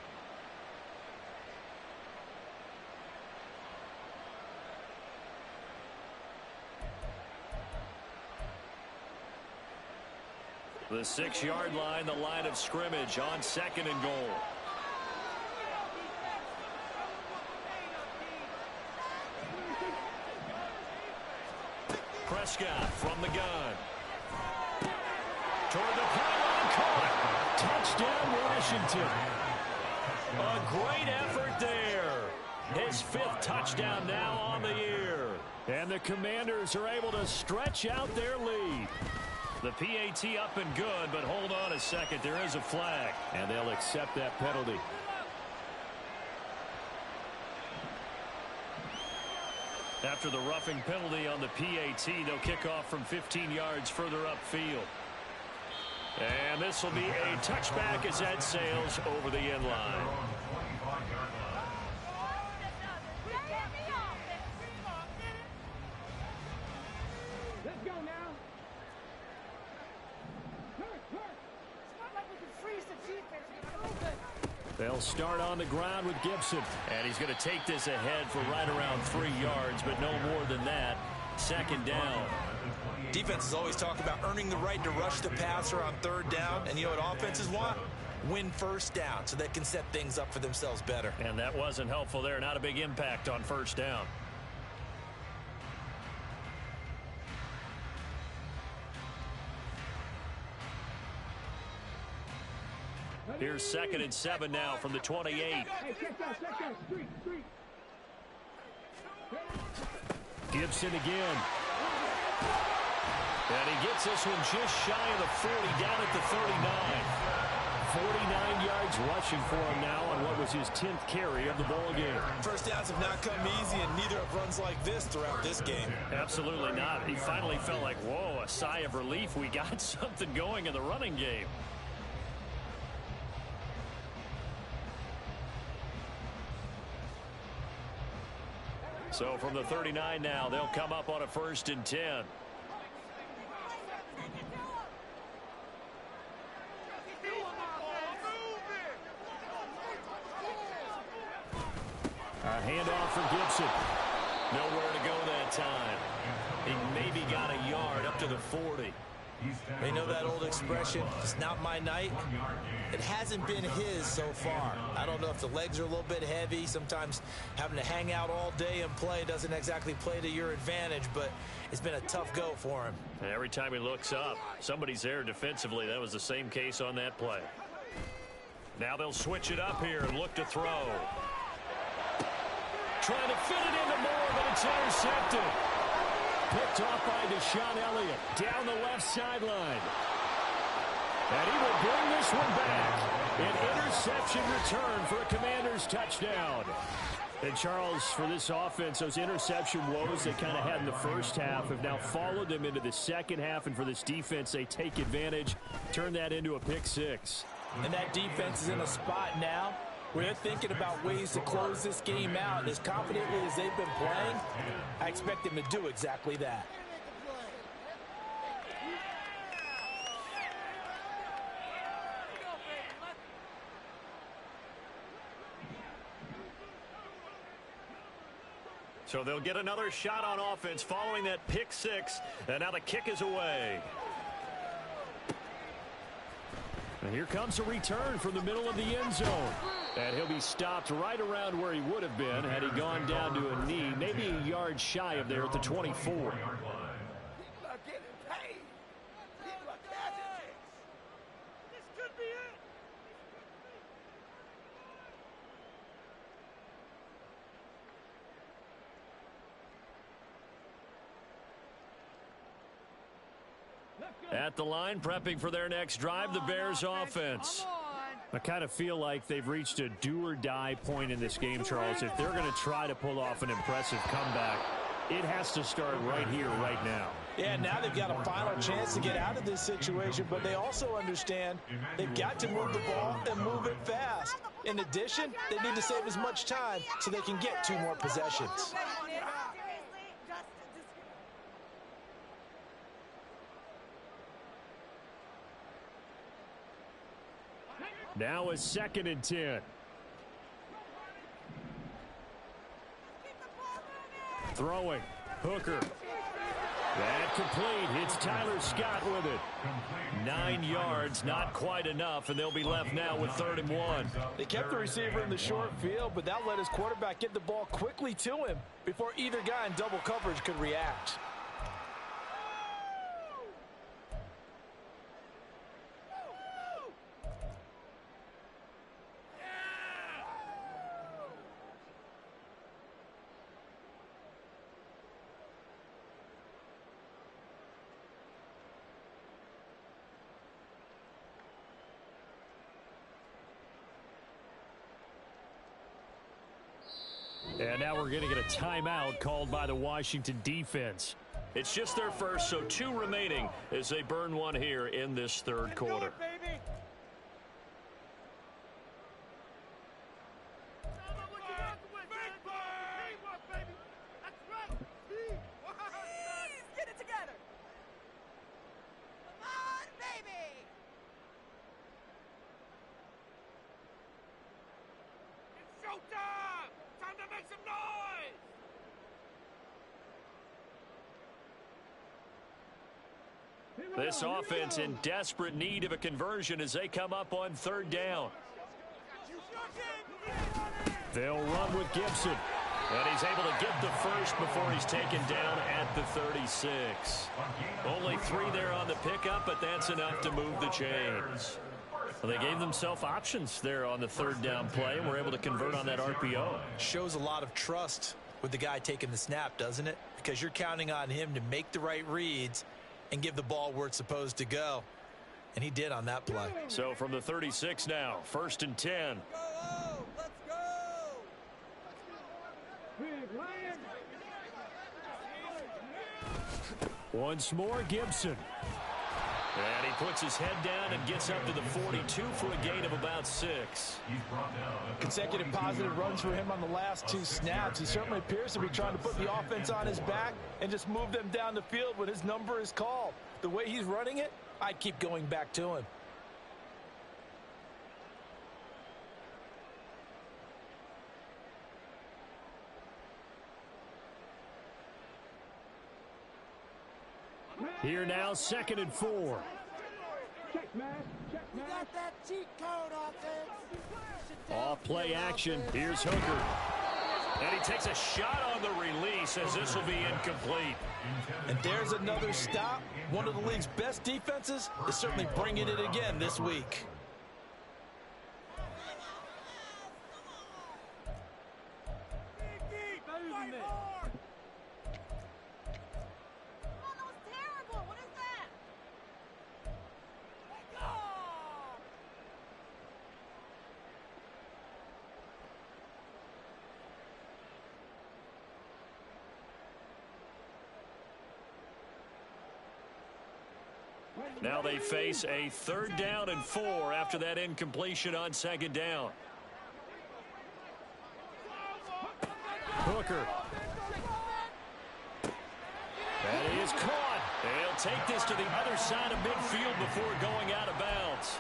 The 6-yard line, the line of scrimmage on 2nd and goal. Prescott from the gun. Toward the pylon, caught. Touchdown, Washington. A great effort there. His 5th touchdown now on the year. And the Commanders are able to stretch out their lead. The PAT up and good, but hold on a second. There is a flag, and they'll accept that penalty. After the roughing penalty on the PAT, they'll kick off from 15 yards further upfield. And this will be a touchback as that sails over the end line. Let's go now. They'll start on the ground with Gibson. And he's going to take this ahead for right around 3 yards, but no more than that. 2nd down. Defenses always talk about earning the right to rush the passer on 3rd down. And you know what offenses want? Win 1st down so they can set things up for themselves better. And that wasn't helpful there. Not a big impact on 1st down. Here's 2nd and 7 now from the 28. Hey, check that. Street. Gibson again. And he gets this one just shy of the 40, down at the 39. 49 yards rushing for him now on what was his 10th carry of the ball game. First downs have not come easy, and neither have runs like this throughout this game. Absolutely not. He finally felt like, whoa, a sigh of relief. We got something going in the running game. So from the 39 now, they'll come up on a 1st and 10. A handoff for Gibson. Nowhere to go that time. He maybe got a yard up to the 40. They know that old expression, it's not my night. It hasn't been his so far. I don't know if the legs are a little bit heavy. Sometimes having to hang out all day and play doesn't exactly play to your advantage, but it's been a tough go for him. And every time he looks up, somebody's there defensively. That was the same case on that play. Now they'll switch it up here and look to throw. Trying to fit it into Moore, but it's intercepted. Picked off by Deshaun Elliott down the left sideline. And he will bring this one back. An interception return for a Commanders touchdown. And Charles, for this offense, those interception woes they kind of had in the first half have now followed them into the second half. And for this defense, they take advantage, turn that into a pick six. And that defense is in a spot now where they're thinking about ways to close this game out. And as confidently as they've been playing, I expect them to do exactly that. So they'll get another shot on offense following that pick six. And now the kick is away. And here comes a return from the middle of the end zone. And he'll be stopped right around where he would have been had he gone down to a knee, maybe a yard shy of there at the 24. At the line, prepping for their next drive, the Bears offense. I kind of feel like they've reached a do-or-die point in this game, Charles. If they're going to try to pull off an impressive comeback, it has to start right here, right now. Yeah, now they've got a final chance to get out of this situation, but they also understand they've got to move the ball and move it fast. In addition, they need to save as much time so they can get 2 more possessions. Now a 2nd and 10. Throwing. Hooker. That complete. It's Tyler Scott with it. 9 yards, not quite enough, and they'll be left now with 3rd and 1. They kept the receiver in the short field, but that let his quarterback get the ball quickly to him before either guy in double coverage could react. And now we're going to get a timeout called by the Washington defense. It's just their first, so 2 remaining as they burn one here in this 3rd quarter. This offense in desperate need of a conversion as they come up on 3rd down. They'll run with Gibson. And he's able to get the first before he's taken down at the 36. Only 3 there on the pickup, but that's enough to move the chains. Well, they gave themselves options there on the 3rd down play, and were able to convert on that RPO. Shows a lot of trust with the guy taking the snap, doesn't it? Because you're counting on him to make the right reads and give the ball where it's supposed to go. and he did on that play. So from the 36 now, 1st and 10. Let's go! Big Lion! Once more, Gibson. And he puts his head down and gets up to the 42 for a gain of about 6. Consecutive positive runs for him on the last 2 snaps. He certainly appears to be trying to put the offense on his back and just move them down the field when his number is called. The way he's running it, I keep going back to him. Here now, 2nd and 4. Check, man. Check, man. You got that cheat code, offense. Off play action. Here's Hooker. And he takes a shot on the release as this will be incomplete. And there's another stop. One of the league's best defenses is certainly bringing it again this week. Now they face a 3rd down and 4 after that incompletion on 2nd down. Hooker. That is caught. They'll take this to the other side of midfield before going out of bounds.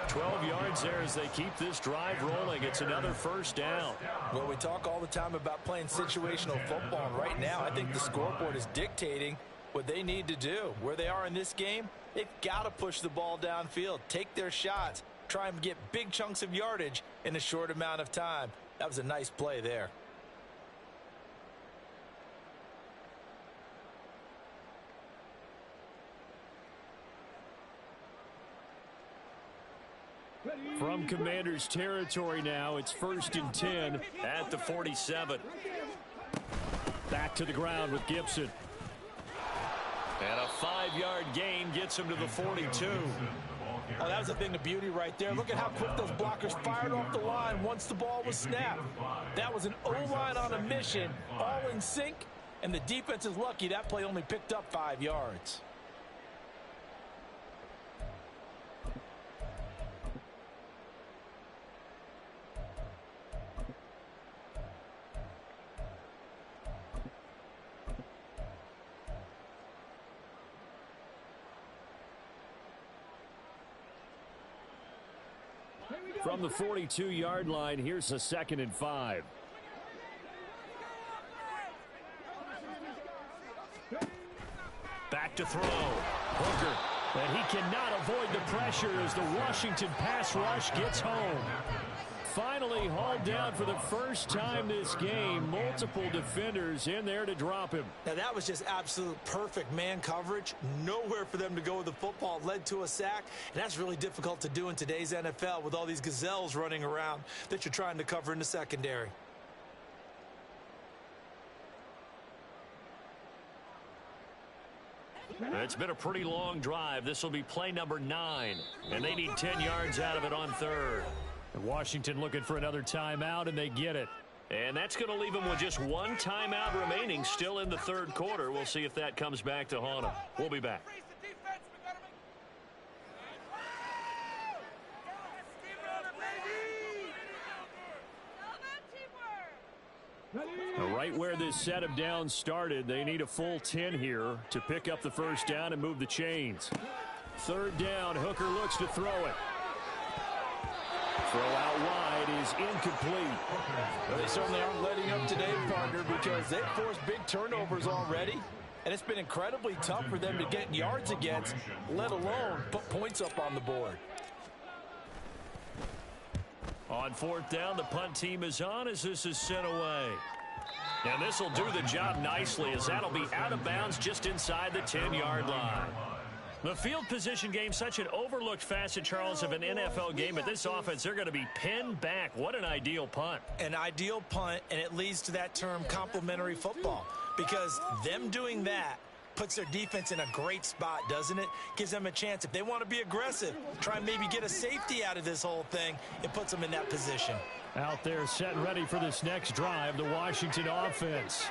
12 yards there as they keep this drive rolling. It's another 1st down. Well, we talk all the time about playing situational football, and right now I think the scoreboard is dictating what they need to do. Where they are in this game, they've got to push the ball downfield, take their shots, try and get big chunks of yardage in a short amount of time. That was a nice play there. From Commander's territory now, it's 1st and 10 at the 47. Back to the ground with Gibson. And a 5-yard gain gets him to the 42. Oh, that was a thing of beauty right there. Look at how quick those blockers fired off the line once the ball was snapped. That was an O-line on a mission, all in sync, and the defense is lucky that play only picked up 5 yards. From the 42-yard line, here's a 2nd and 5. Back to throw. Hooker. And he cannot avoid the pressure as the Washington pass rush gets home. Finally hauled down for the first time this game. Multiple defenders in there to drop him. Now that was just absolute perfect man coverage. Nowhere for them to go with the football. It led to a sack, and that's really difficult to do in today's NFL with all these gazelles running around that you're trying to cover in the secondary. It's been a pretty long drive. This will be play number 9, and they need 10 yards out of it on 3rd. Washington looking for another timeout, and they get it. And that's going to leave them with just 1 timeout remaining still in the 3rd quarter. We'll see if that comes back to haunt them. We'll be back. Right where this set of downs started, they need a full 10 here to pick up the 1st down and move the chains. 3rd down, Hooker looks to throw it. Throw out wide is incomplete. Well, they certainly aren't letting up today, partner, because they've forced big turnovers already, and it's been incredibly tough for them to get yards against, let alone put points up on the board. On 4th down, the punt team is on as this is sent away. And this will do the job nicely as that'll be out of bounds just inside the 10-yard line. The field position game, such an overlooked facet, Charles, of an NFL game. But this offense, they're going to be pinned back. What an ideal punt. An ideal punt, and it leads to that term complementary football. Because them doing that Puts their defense in a great spot, doesn't it? Gives them a chance. If they want to be aggressive, try and maybe get a safety out of this whole thing, it puts them in that position. Out there set and ready for this next drive, the Washington offense.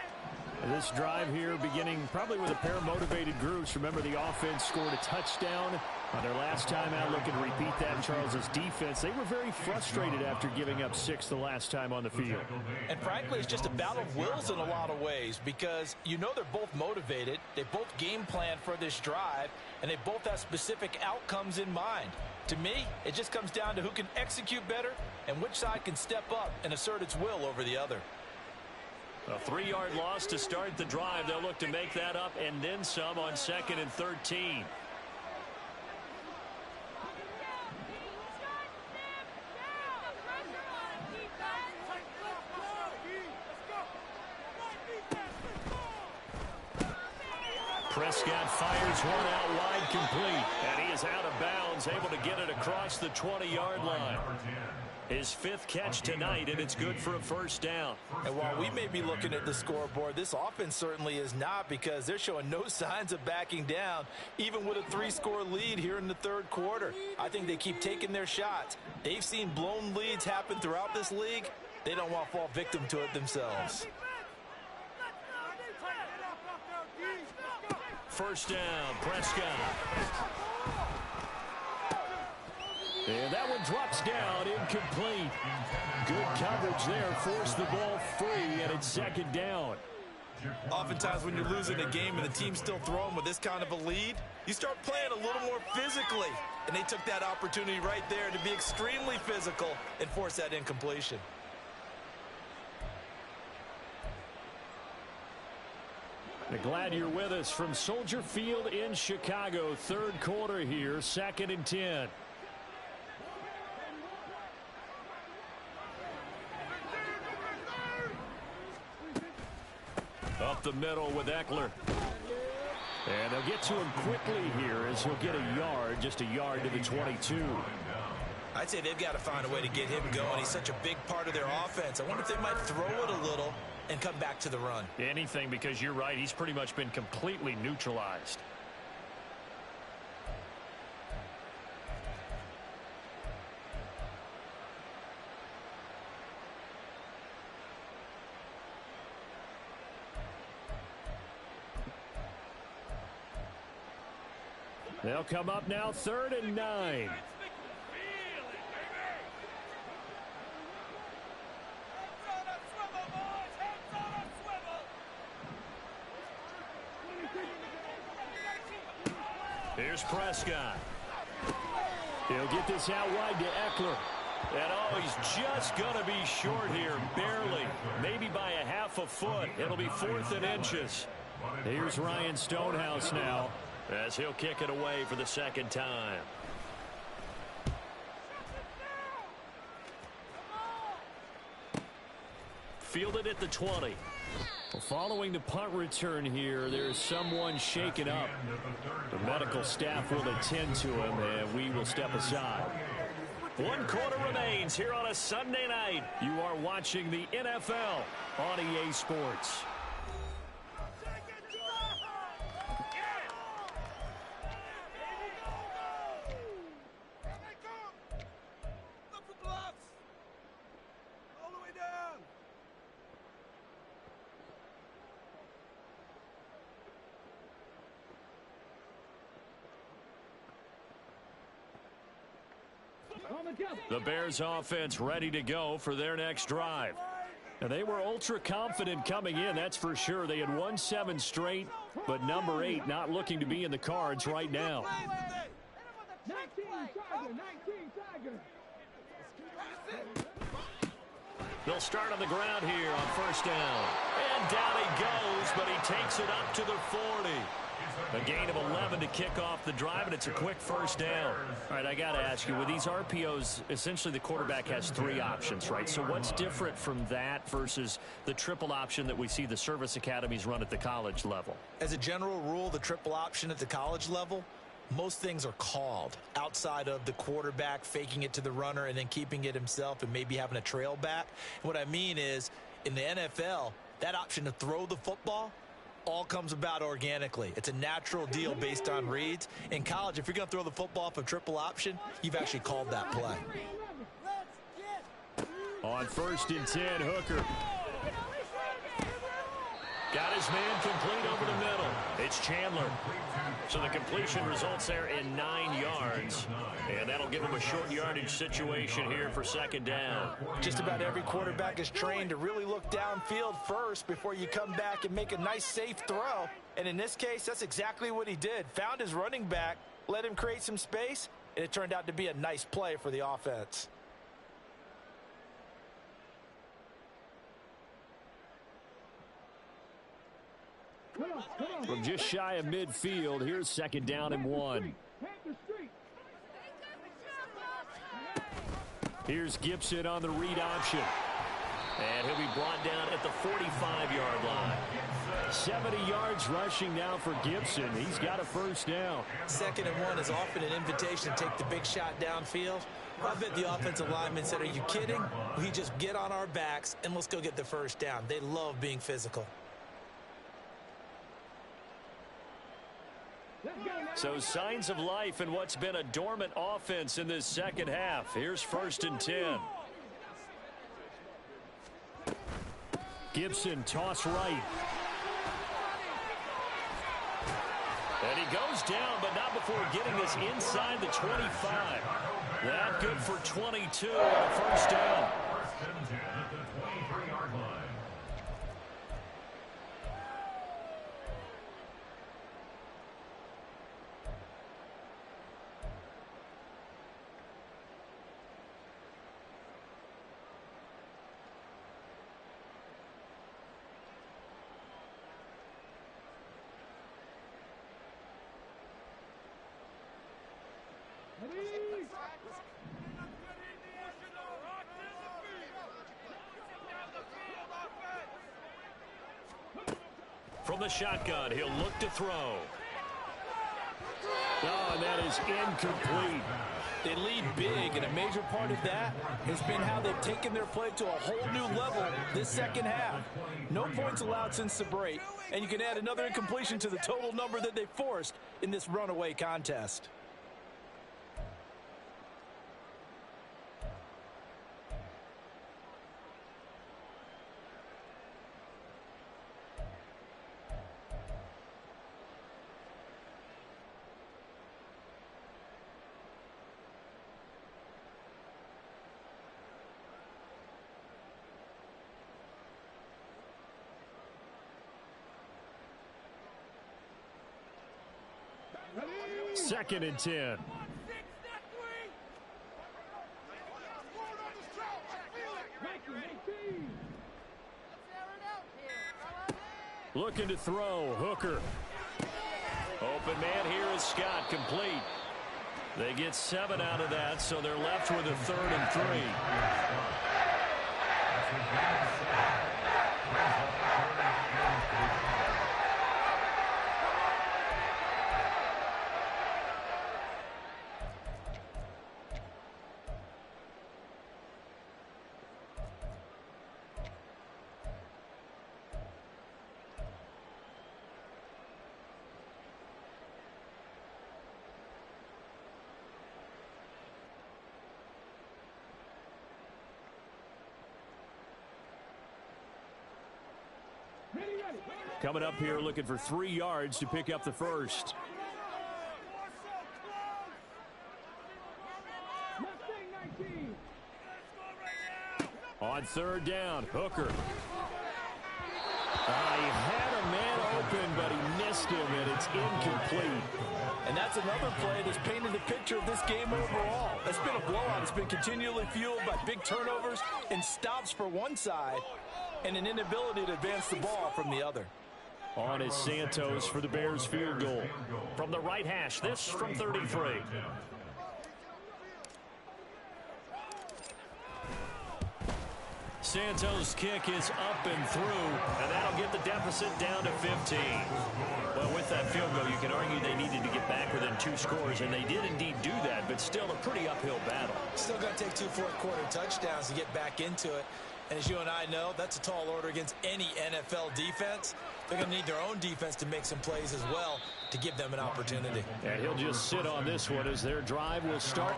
This drive here beginning probably with a pair of motivated groups. Remember, the offense scored a touchdown on their last time out. Looking to repeat that in Charles's defense. They were very frustrated after giving up 6 the last time on the field. And frankly, it's just a battle of wills in a lot of ways because you know they're both motivated. They both game plan for this drive, and they both have specific outcomes in mind. To me, it just comes down to who can execute better and which side can step up and assert its will over the other. A 3-yard loss to start the drive. They'll look to make that up and then some on 2nd and 13. Prescott fires one out wide, complete. And he is out of bounds, able to get it across the 20-yard line. His 5th catch tonight, and it's good for a first down. And while we may be looking at the scoreboard, this offense certainly is not, because they're showing no signs of backing down, even with a 3-score lead here in the 3rd quarter. I think they keep taking their shots. They've seen blown leads happen throughout this league. They don't want to fall victim to it themselves. First down, Prescott. And that one drops down, incomplete. Good coverage there, forced the ball free, and it's 2nd down. Oftentimes when you're losing a game and the team's still throwing with this kind of a lead, you start playing a little more physically. And they took that opportunity right there to be extremely physical and force that incompletion. Glad you're with us from Soldier Field in Chicago. 3rd quarter here, 2nd and 10. Up the middle with Eckler. And they'll get to him quickly here as he'll get a yard, just a yard to the 22. I'd say they've got to find a way to get him going. He's such a big part of their offense. I wonder if they might throw it a little and come back to the run. Anything, because you're right. He's pretty much been completely neutralized. They'll come up now, 3rd and 9. Here's Prescott. He'll get this out wide to Eckler. And oh, he's just going to be short here, barely. Maybe by a half a foot. It'll be 4th and inches. Here's Ryan Stonehouse now, as he'll kick it away for the 2nd time. Fielded at the 20. Well, following the punt return here, there's someone shaken up. The medical staff will attend to him, and we will step aside. 1 quarter remains here on a Sunday night. You are watching the NFL on EA Sports. The Bears offense ready to go for their next drive. And they were ultra confident coming in, that's for sure. They had won 7 straight, but number 8 not looking to be in the cards right now. 19 Tiger. They'll start on the ground here on first down. And down he goes, but he takes it up to the 40. A gain of 11 to kick off the drive, and it's a quick first down. All right, I got to ask you, with these RPOs, essentially the quarterback has 3 options, right? So what's different from that versus the triple option that we see the service academies run at the college level? As a general rule, the triple option at the college level, most things are called outside of the quarterback faking it to the runner and then keeping it himself and maybe having a trail back. What I mean is, in the NFL, that option to throw the football, all comes about organically. It's a natural deal based on reads. In college, if you're going to throw the football off a triple option, you've actually called that play. On 1st and 10, Hooker. Got his man complete over the middle. It's Chandler. So the completion results there in 9 yards. And that'll give him a short yardage situation here for 2nd down. Just about every quarterback is trained to really look downfield first before you come back and make a nice, safe throw. And in this case, that's exactly what he did. Found his running back, let him create some space, and it turned out to be a nice play for the offense. From just shy of midfield, here's 2nd down and 1. Here's Gibson on the read option. And he'll be brought down at the 45-yard line. 70 yards rushing now for Gibson. He's got a 1st down. 2nd and 1 is often an invitation to take the big shot downfield. I bet the offensive lineman said, are you kidding? We just get on our backs and let's go get the 1st down. They love being physical. So signs of life in what's been a dormant offense in this 2nd half. Here's 1st and 10. Gibson toss right. And he goes down, but not before getting this inside the 25. That good for 22 and a 1st down. 1st and 10 at the 23-yard line. From the shotgun, he'll look to throw. Oh, and that is incomplete. They lead big, and a major part of that has been how they've taken their play to a whole new level this 2nd half. No points allowed since the break, and you can add another incompletion to the total number that they forced in this runaway contest. Second and 10. Looking to throw. Hooker. Open man here is Scott. Complete. They get 7 out of that, so they're left with a 3rd and 3. Coming up here looking for 3 yards to pick up the 1st. On 3rd down, Hooker. He had a man open, but he missed him, and it's incomplete. And that's another play that's painted the picture of this game overall. It's been a blowout. It's been continually fueled by big turnovers and stops for one side and an inability to advance the ball from the other. On is Santos for the Bears field goal. From the right hash, this from 33. Santos' kick is up and through, and that'll get the deficit down to 15. Well, with that field goal, you can argue they needed to get back within 2 scores, and they did indeed do that, but still a pretty uphill battle. Still got to take 2 fourth-quarter touchdowns to get back into it. And as you and I know, that's a tall order against any NFL defense. They're going to need their own defense to make some plays as well to give them an opportunity. And he'll just sit on this one as their drive will start.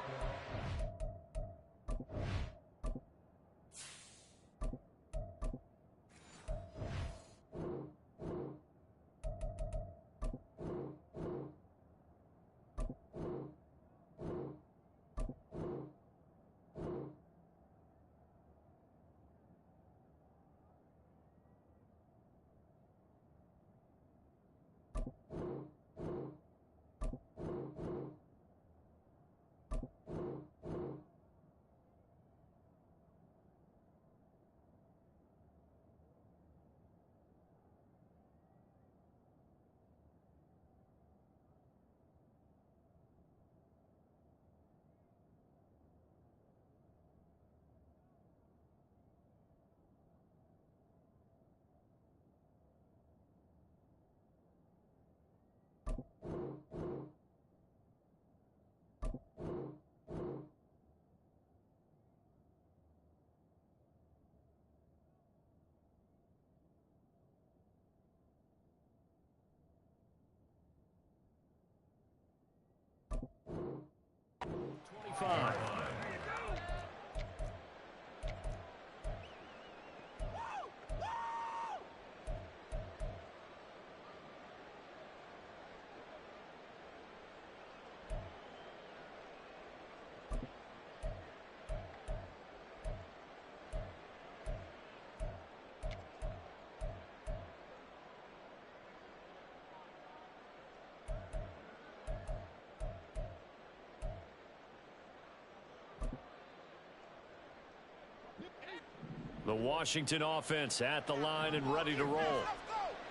The Washington offense at the line and ready to roll.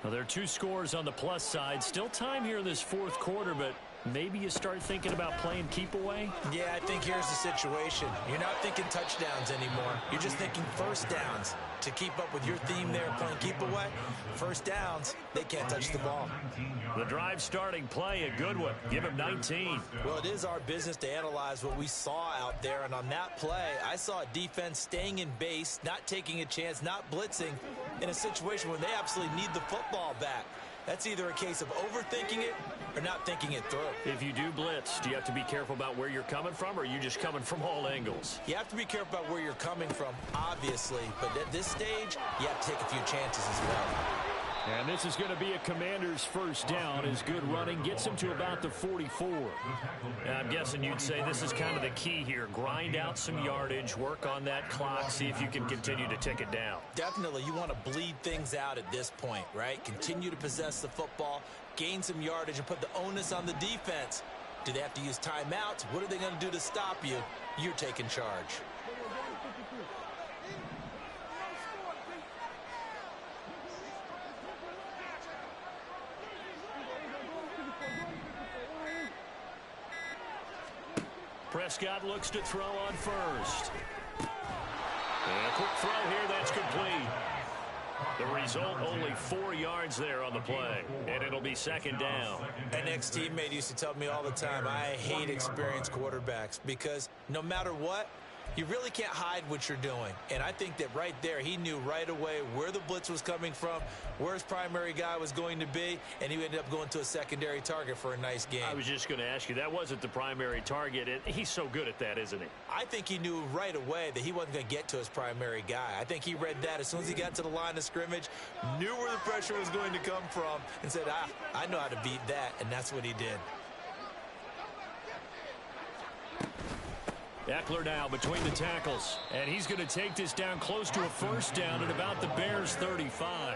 Now, there are 2 scores on the plus side. Still time here in this fourth quarter, but maybe you start thinking about playing keep away? Yeah, I think here's the situation. You're not thinking touchdowns anymore. You're just thinking first downs. To keep up with your theme there, playing keep away, first downs, they can't touch the ball. The drive starting play, a good one. Give him 19. Well, it is our business to analyze what we saw out there, and on that play, I saw a defense staying in base, not taking a chance, not blitzing, in a situation where they absolutely need the football back. That's either a case of overthinking it or not thinking it through. If you do blitz, do you have to be careful about where you're coming from, or are you just coming from all angles? You have to be careful about where you're coming from, obviously, but at this stage, you have to take a few chances as well. And this is going to be a Commander's first down as good running gets him to about the 44. And I'm guessing you'd say this is kind of the key here. Grind out some yardage, work on that clock, see if you can continue to tick it down. Definitely, you want to bleed things out at this point, right? Continue to possess the football, gain some yardage, and put the onus on the defense. Do they have to use timeouts? What are they going to do to stop you? You're taking charge. Prescott looks to throw on first. And a quick throw here, that's complete. The result, only 4 yards there on the play, and it'll be second down. An ex-teammate used to tell me all the time, I hate experienced quarterbacks because no matter what, you really can't hide what you're doing. And I think that right there, he knew right away where the blitz was coming from, where his primary guy was going to be, and he ended up going to a secondary target for a nice game. I was just going to ask you, that wasn't the primary target, and he's so good at that, isn't he? I think he knew right away that he wasn't going to get to his primary guy. I think he read that as soon as he got to the line of scrimmage, knew where the pressure was going to come from, and said, I know how to beat that, and that's what he did. Eckler now between the tackles, and he's going to take this down close to a first down at about the Bears' 35.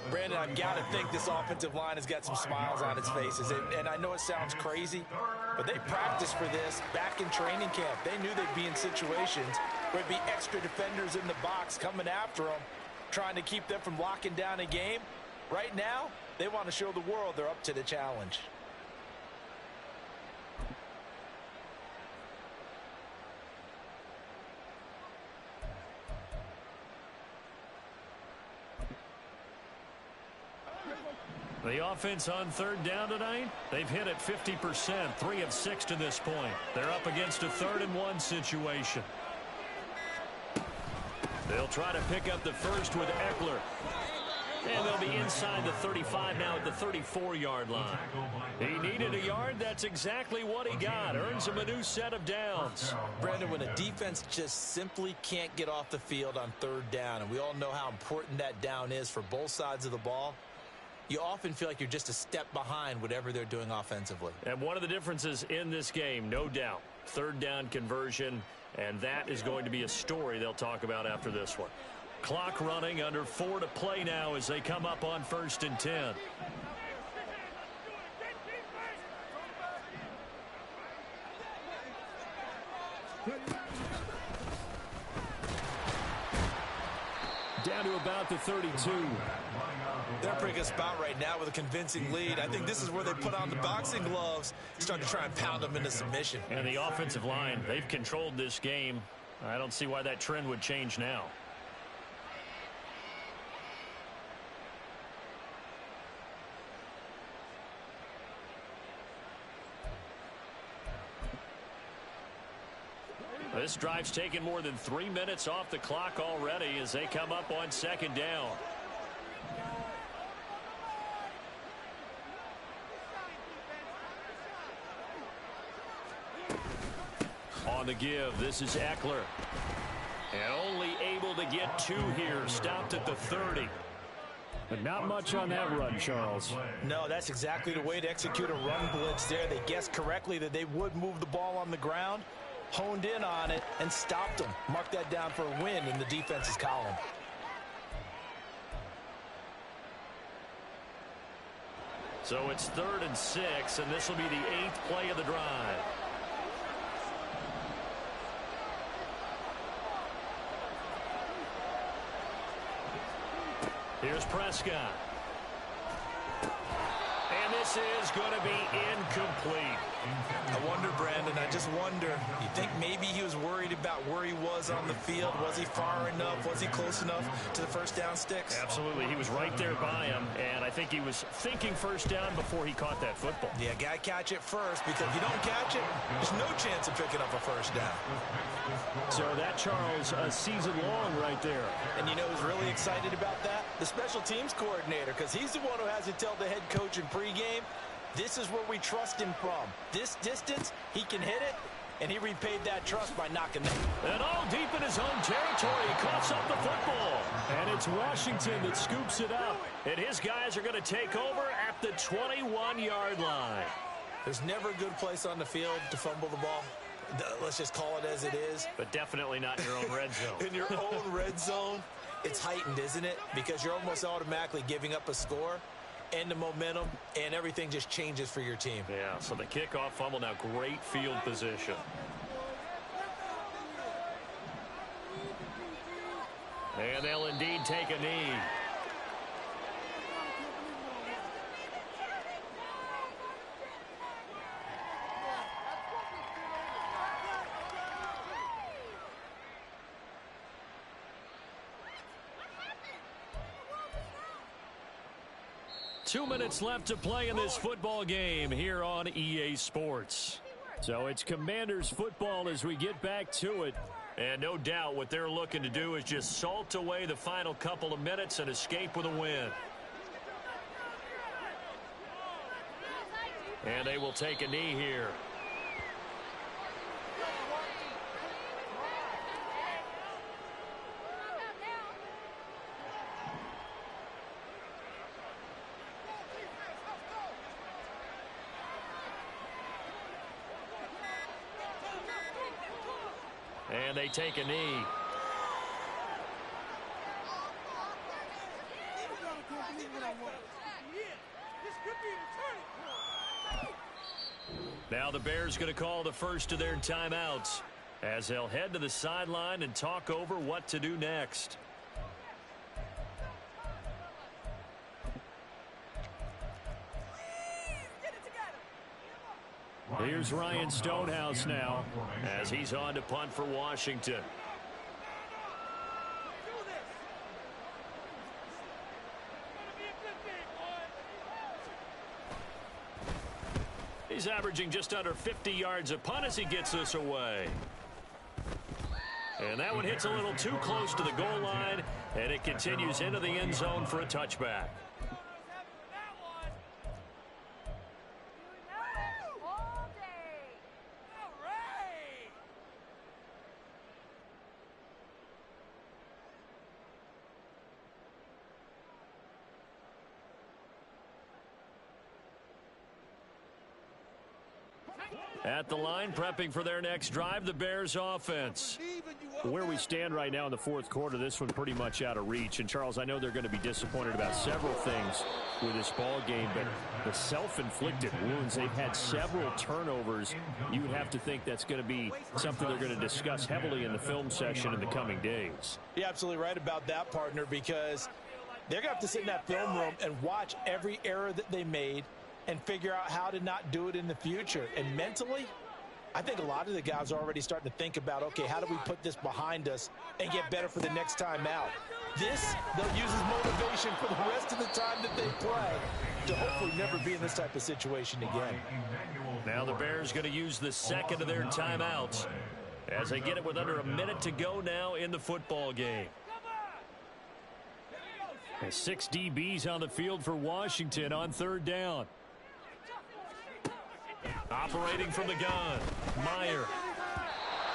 Brandon, I've got to think this offensive line has got some smiles on its faces, and I know it sounds crazy, but they practiced for this back in training camp. They knew they'd be in situations where there'd be extra defenders in the box coming after them, trying to keep them from locking down a game. Right now, they want to show the world they're up to the challenge. The offense on third down tonight, they've hit it 50%, 3 of 6 to this point. They're up against a 3rd and 1 situation. They'll try to pick up the first with Eckler. And they'll be inside the 35 now at the 34-yard line. He needed a yard. That's exactly what he got. Earns him a new set of downs. Brandon, when a defense just simply can't get off the field on third down, and we all know how important that down is for both sides of the ball, you often feel like you're just a step behind whatever they're doing offensively. And one of the differences in this game, no doubt, third down conversion, and that is going to be a story they'll talk about after this one. Clock running, under 4 to play now as they come up on 1st and 10. Down to about the 32. They're in a pretty good spot right now with a convincing lead. I think this is where they put on the boxing gloves, start to try and pound them into submission. And the offensive line, they've controlled this game. I don't see why that trend would change now. This drive's taken more than 3 minutes off the clock already as they come up on 2nd down. On the give, this is Eckler. And only able to get 2 here, stopped at the 30. But not much on that run, Charles. No, that's exactly the way to execute a run blitz there. They guessed correctly that they would move the ball on the ground, honed in on it, and stopped them. Mark that down for a win in the defense's column. So it's 3rd and 6, and this will be the 8th play of the drive. Here's Prescott. And this is going to be incomplete. I wonder, Brandon, I just wonder, you think maybe he was worried about where he was on the field? Was he far enough? Was he close enough to the first down sticks? Absolutely. He was right there by him, and I think he was thinking first down before he caught that football. Yeah, got to catch it first, because if you don't catch it, there's no chance of picking up a first down. So that, Charles, a season long right there. And you know who's really excited about that? The special teams coordinator, because he's the one who has to tell the head coach in pregame, this is where we trust him from. This distance, he can hit it, and he repaid that trust by knocking it. And all deep in his own territory, he coughs up the football. And it's Washington that scoops it up. And his guys are going to take over at the 21-yard line. There's never a good place on the field to fumble the ball. Let's just call it as it is. But definitely not in your own red zone. In your own red zone, it's heightened, isn't it? Because you're almost automatically giving up a score and the momentum, and everything just changes for your team. Yeah, so the kickoff fumble, now great field position. And they'll indeed take a knee. Two minutes left to play in this football game here on EA Sports. So it's Commanders football as we get back to it. And no doubt what they're looking to do is just salt away the final couple of minutes and escape with a win. And they will take a knee here. And they take a knee. Now the Bears going to call the first of their timeouts as they'll head to the sideline and talk over what to do next. Here's Ryan Stonehouse now as he's on to punt for Washington. He's averaging just under 50 yards a punt as he gets this away. And that one hits a little too close to the goal line, and it continues into the end zone for a touchback. At the line, prepping for their next drive, the Bears offense. Where we stand right now in the fourth quarter, this one pretty much out of reach. And, Charles, I know they're going to be disappointed about several things with this ball game, but the self-inflicted wounds, they've had several turnovers. You would have to think that's going to be something they're going to discuss heavily in the film session in the coming days. You're absolutely right about that, partner, because they're going to have to sit in that film room and watch every error that they made and figure out how to not do it in the future. And mentally, I think a lot of the guys are already starting to think about, okay, how do we put this behind us and get better for the next time out? This, they'll use as motivation for the rest of the time that they play to hopefully never be in this type of situation again. Now the Bears going to use the second of their timeouts as they get it with under a minute to go now in the football game. And 6 DBs on the field for Washington on third down. Operating from the gun, Meyer.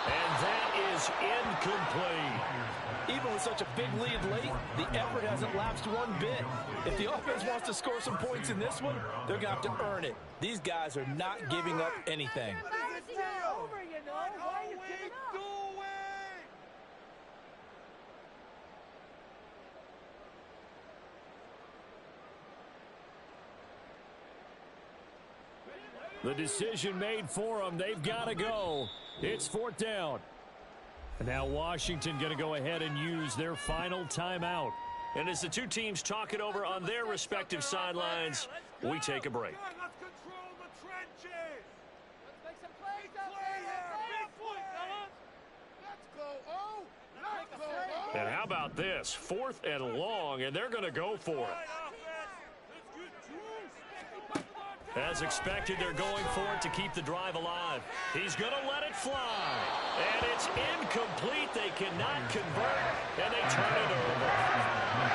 And that is incomplete. Even with such a big lead late, the effort hasn't lapsed one bit. If the offense wants to score some points in this one, they're going to have to earn it. These guys are not giving up anything. The decision made for them. They've got to go. It's fourth down. And now Washington going to go ahead and use their final timeout. And as the two teams talk it over on their respective sidelines, we take a break. Let's control the trenches. Let's make some plays out there. Big point, fellas. Let's go, O. Let's go, O. And how about this? 4th and long, and they're going to go for it. As expected, they're going for it to keep the drive alive. He's going to let it fly. And it's incomplete. They cannot convert, and they turn it over.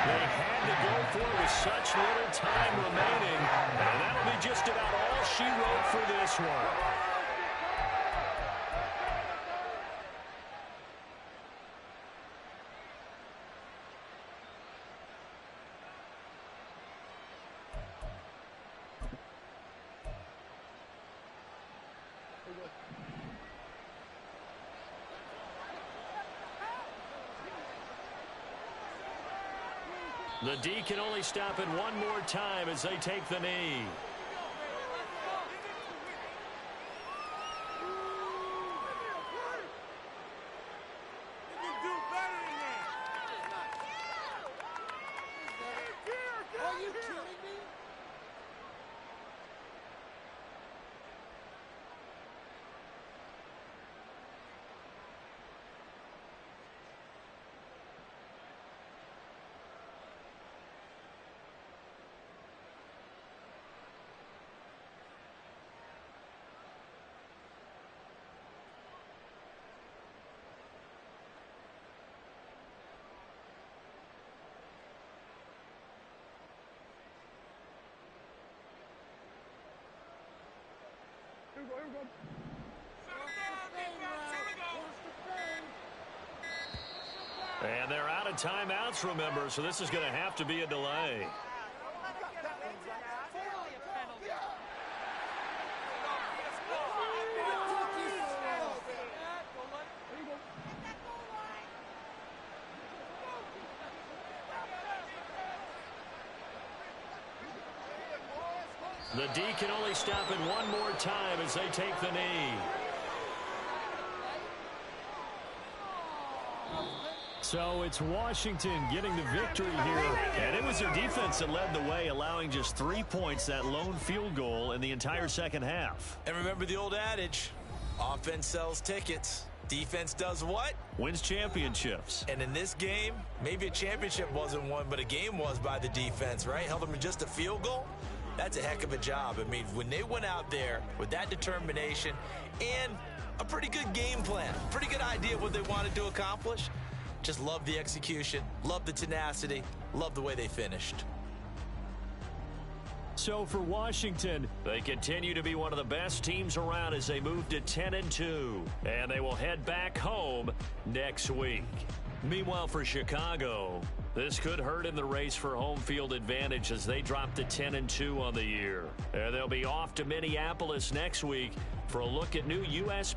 They had to go for it with such little time remaining. And that'll be just about all she wrote for this one. The D can only stop it one more time as they take the knee. Are you kidding me? And they're out of timeouts, remember, so this is going to have to be a delay. The D can only stop it one more time as they take the knee. So it's Washington getting the victory here. And it was their defense that led the way, allowing just 3 points, that lone field goal in the entire second half. And remember the old adage, offense sells tickets. Defense does what? Wins championships. And in this game, maybe a championship wasn't won, but a game was by the defense, right? Held them to just a field goal. That's a heck of a job. I mean, when they went out there with that determination and a pretty good game plan, pretty good idea of what they wanted to accomplish, just love the execution, love the tenacity, love the way they finished. So for Washington, they continue to be one of the best teams around as they move to 10-2, and they will head back home next week. Meanwhile, for Chicago, this could hurt in the race for home field advantage as they drop to 10-2 on the year. And they'll be off to Minneapolis next week for a look at new U.S.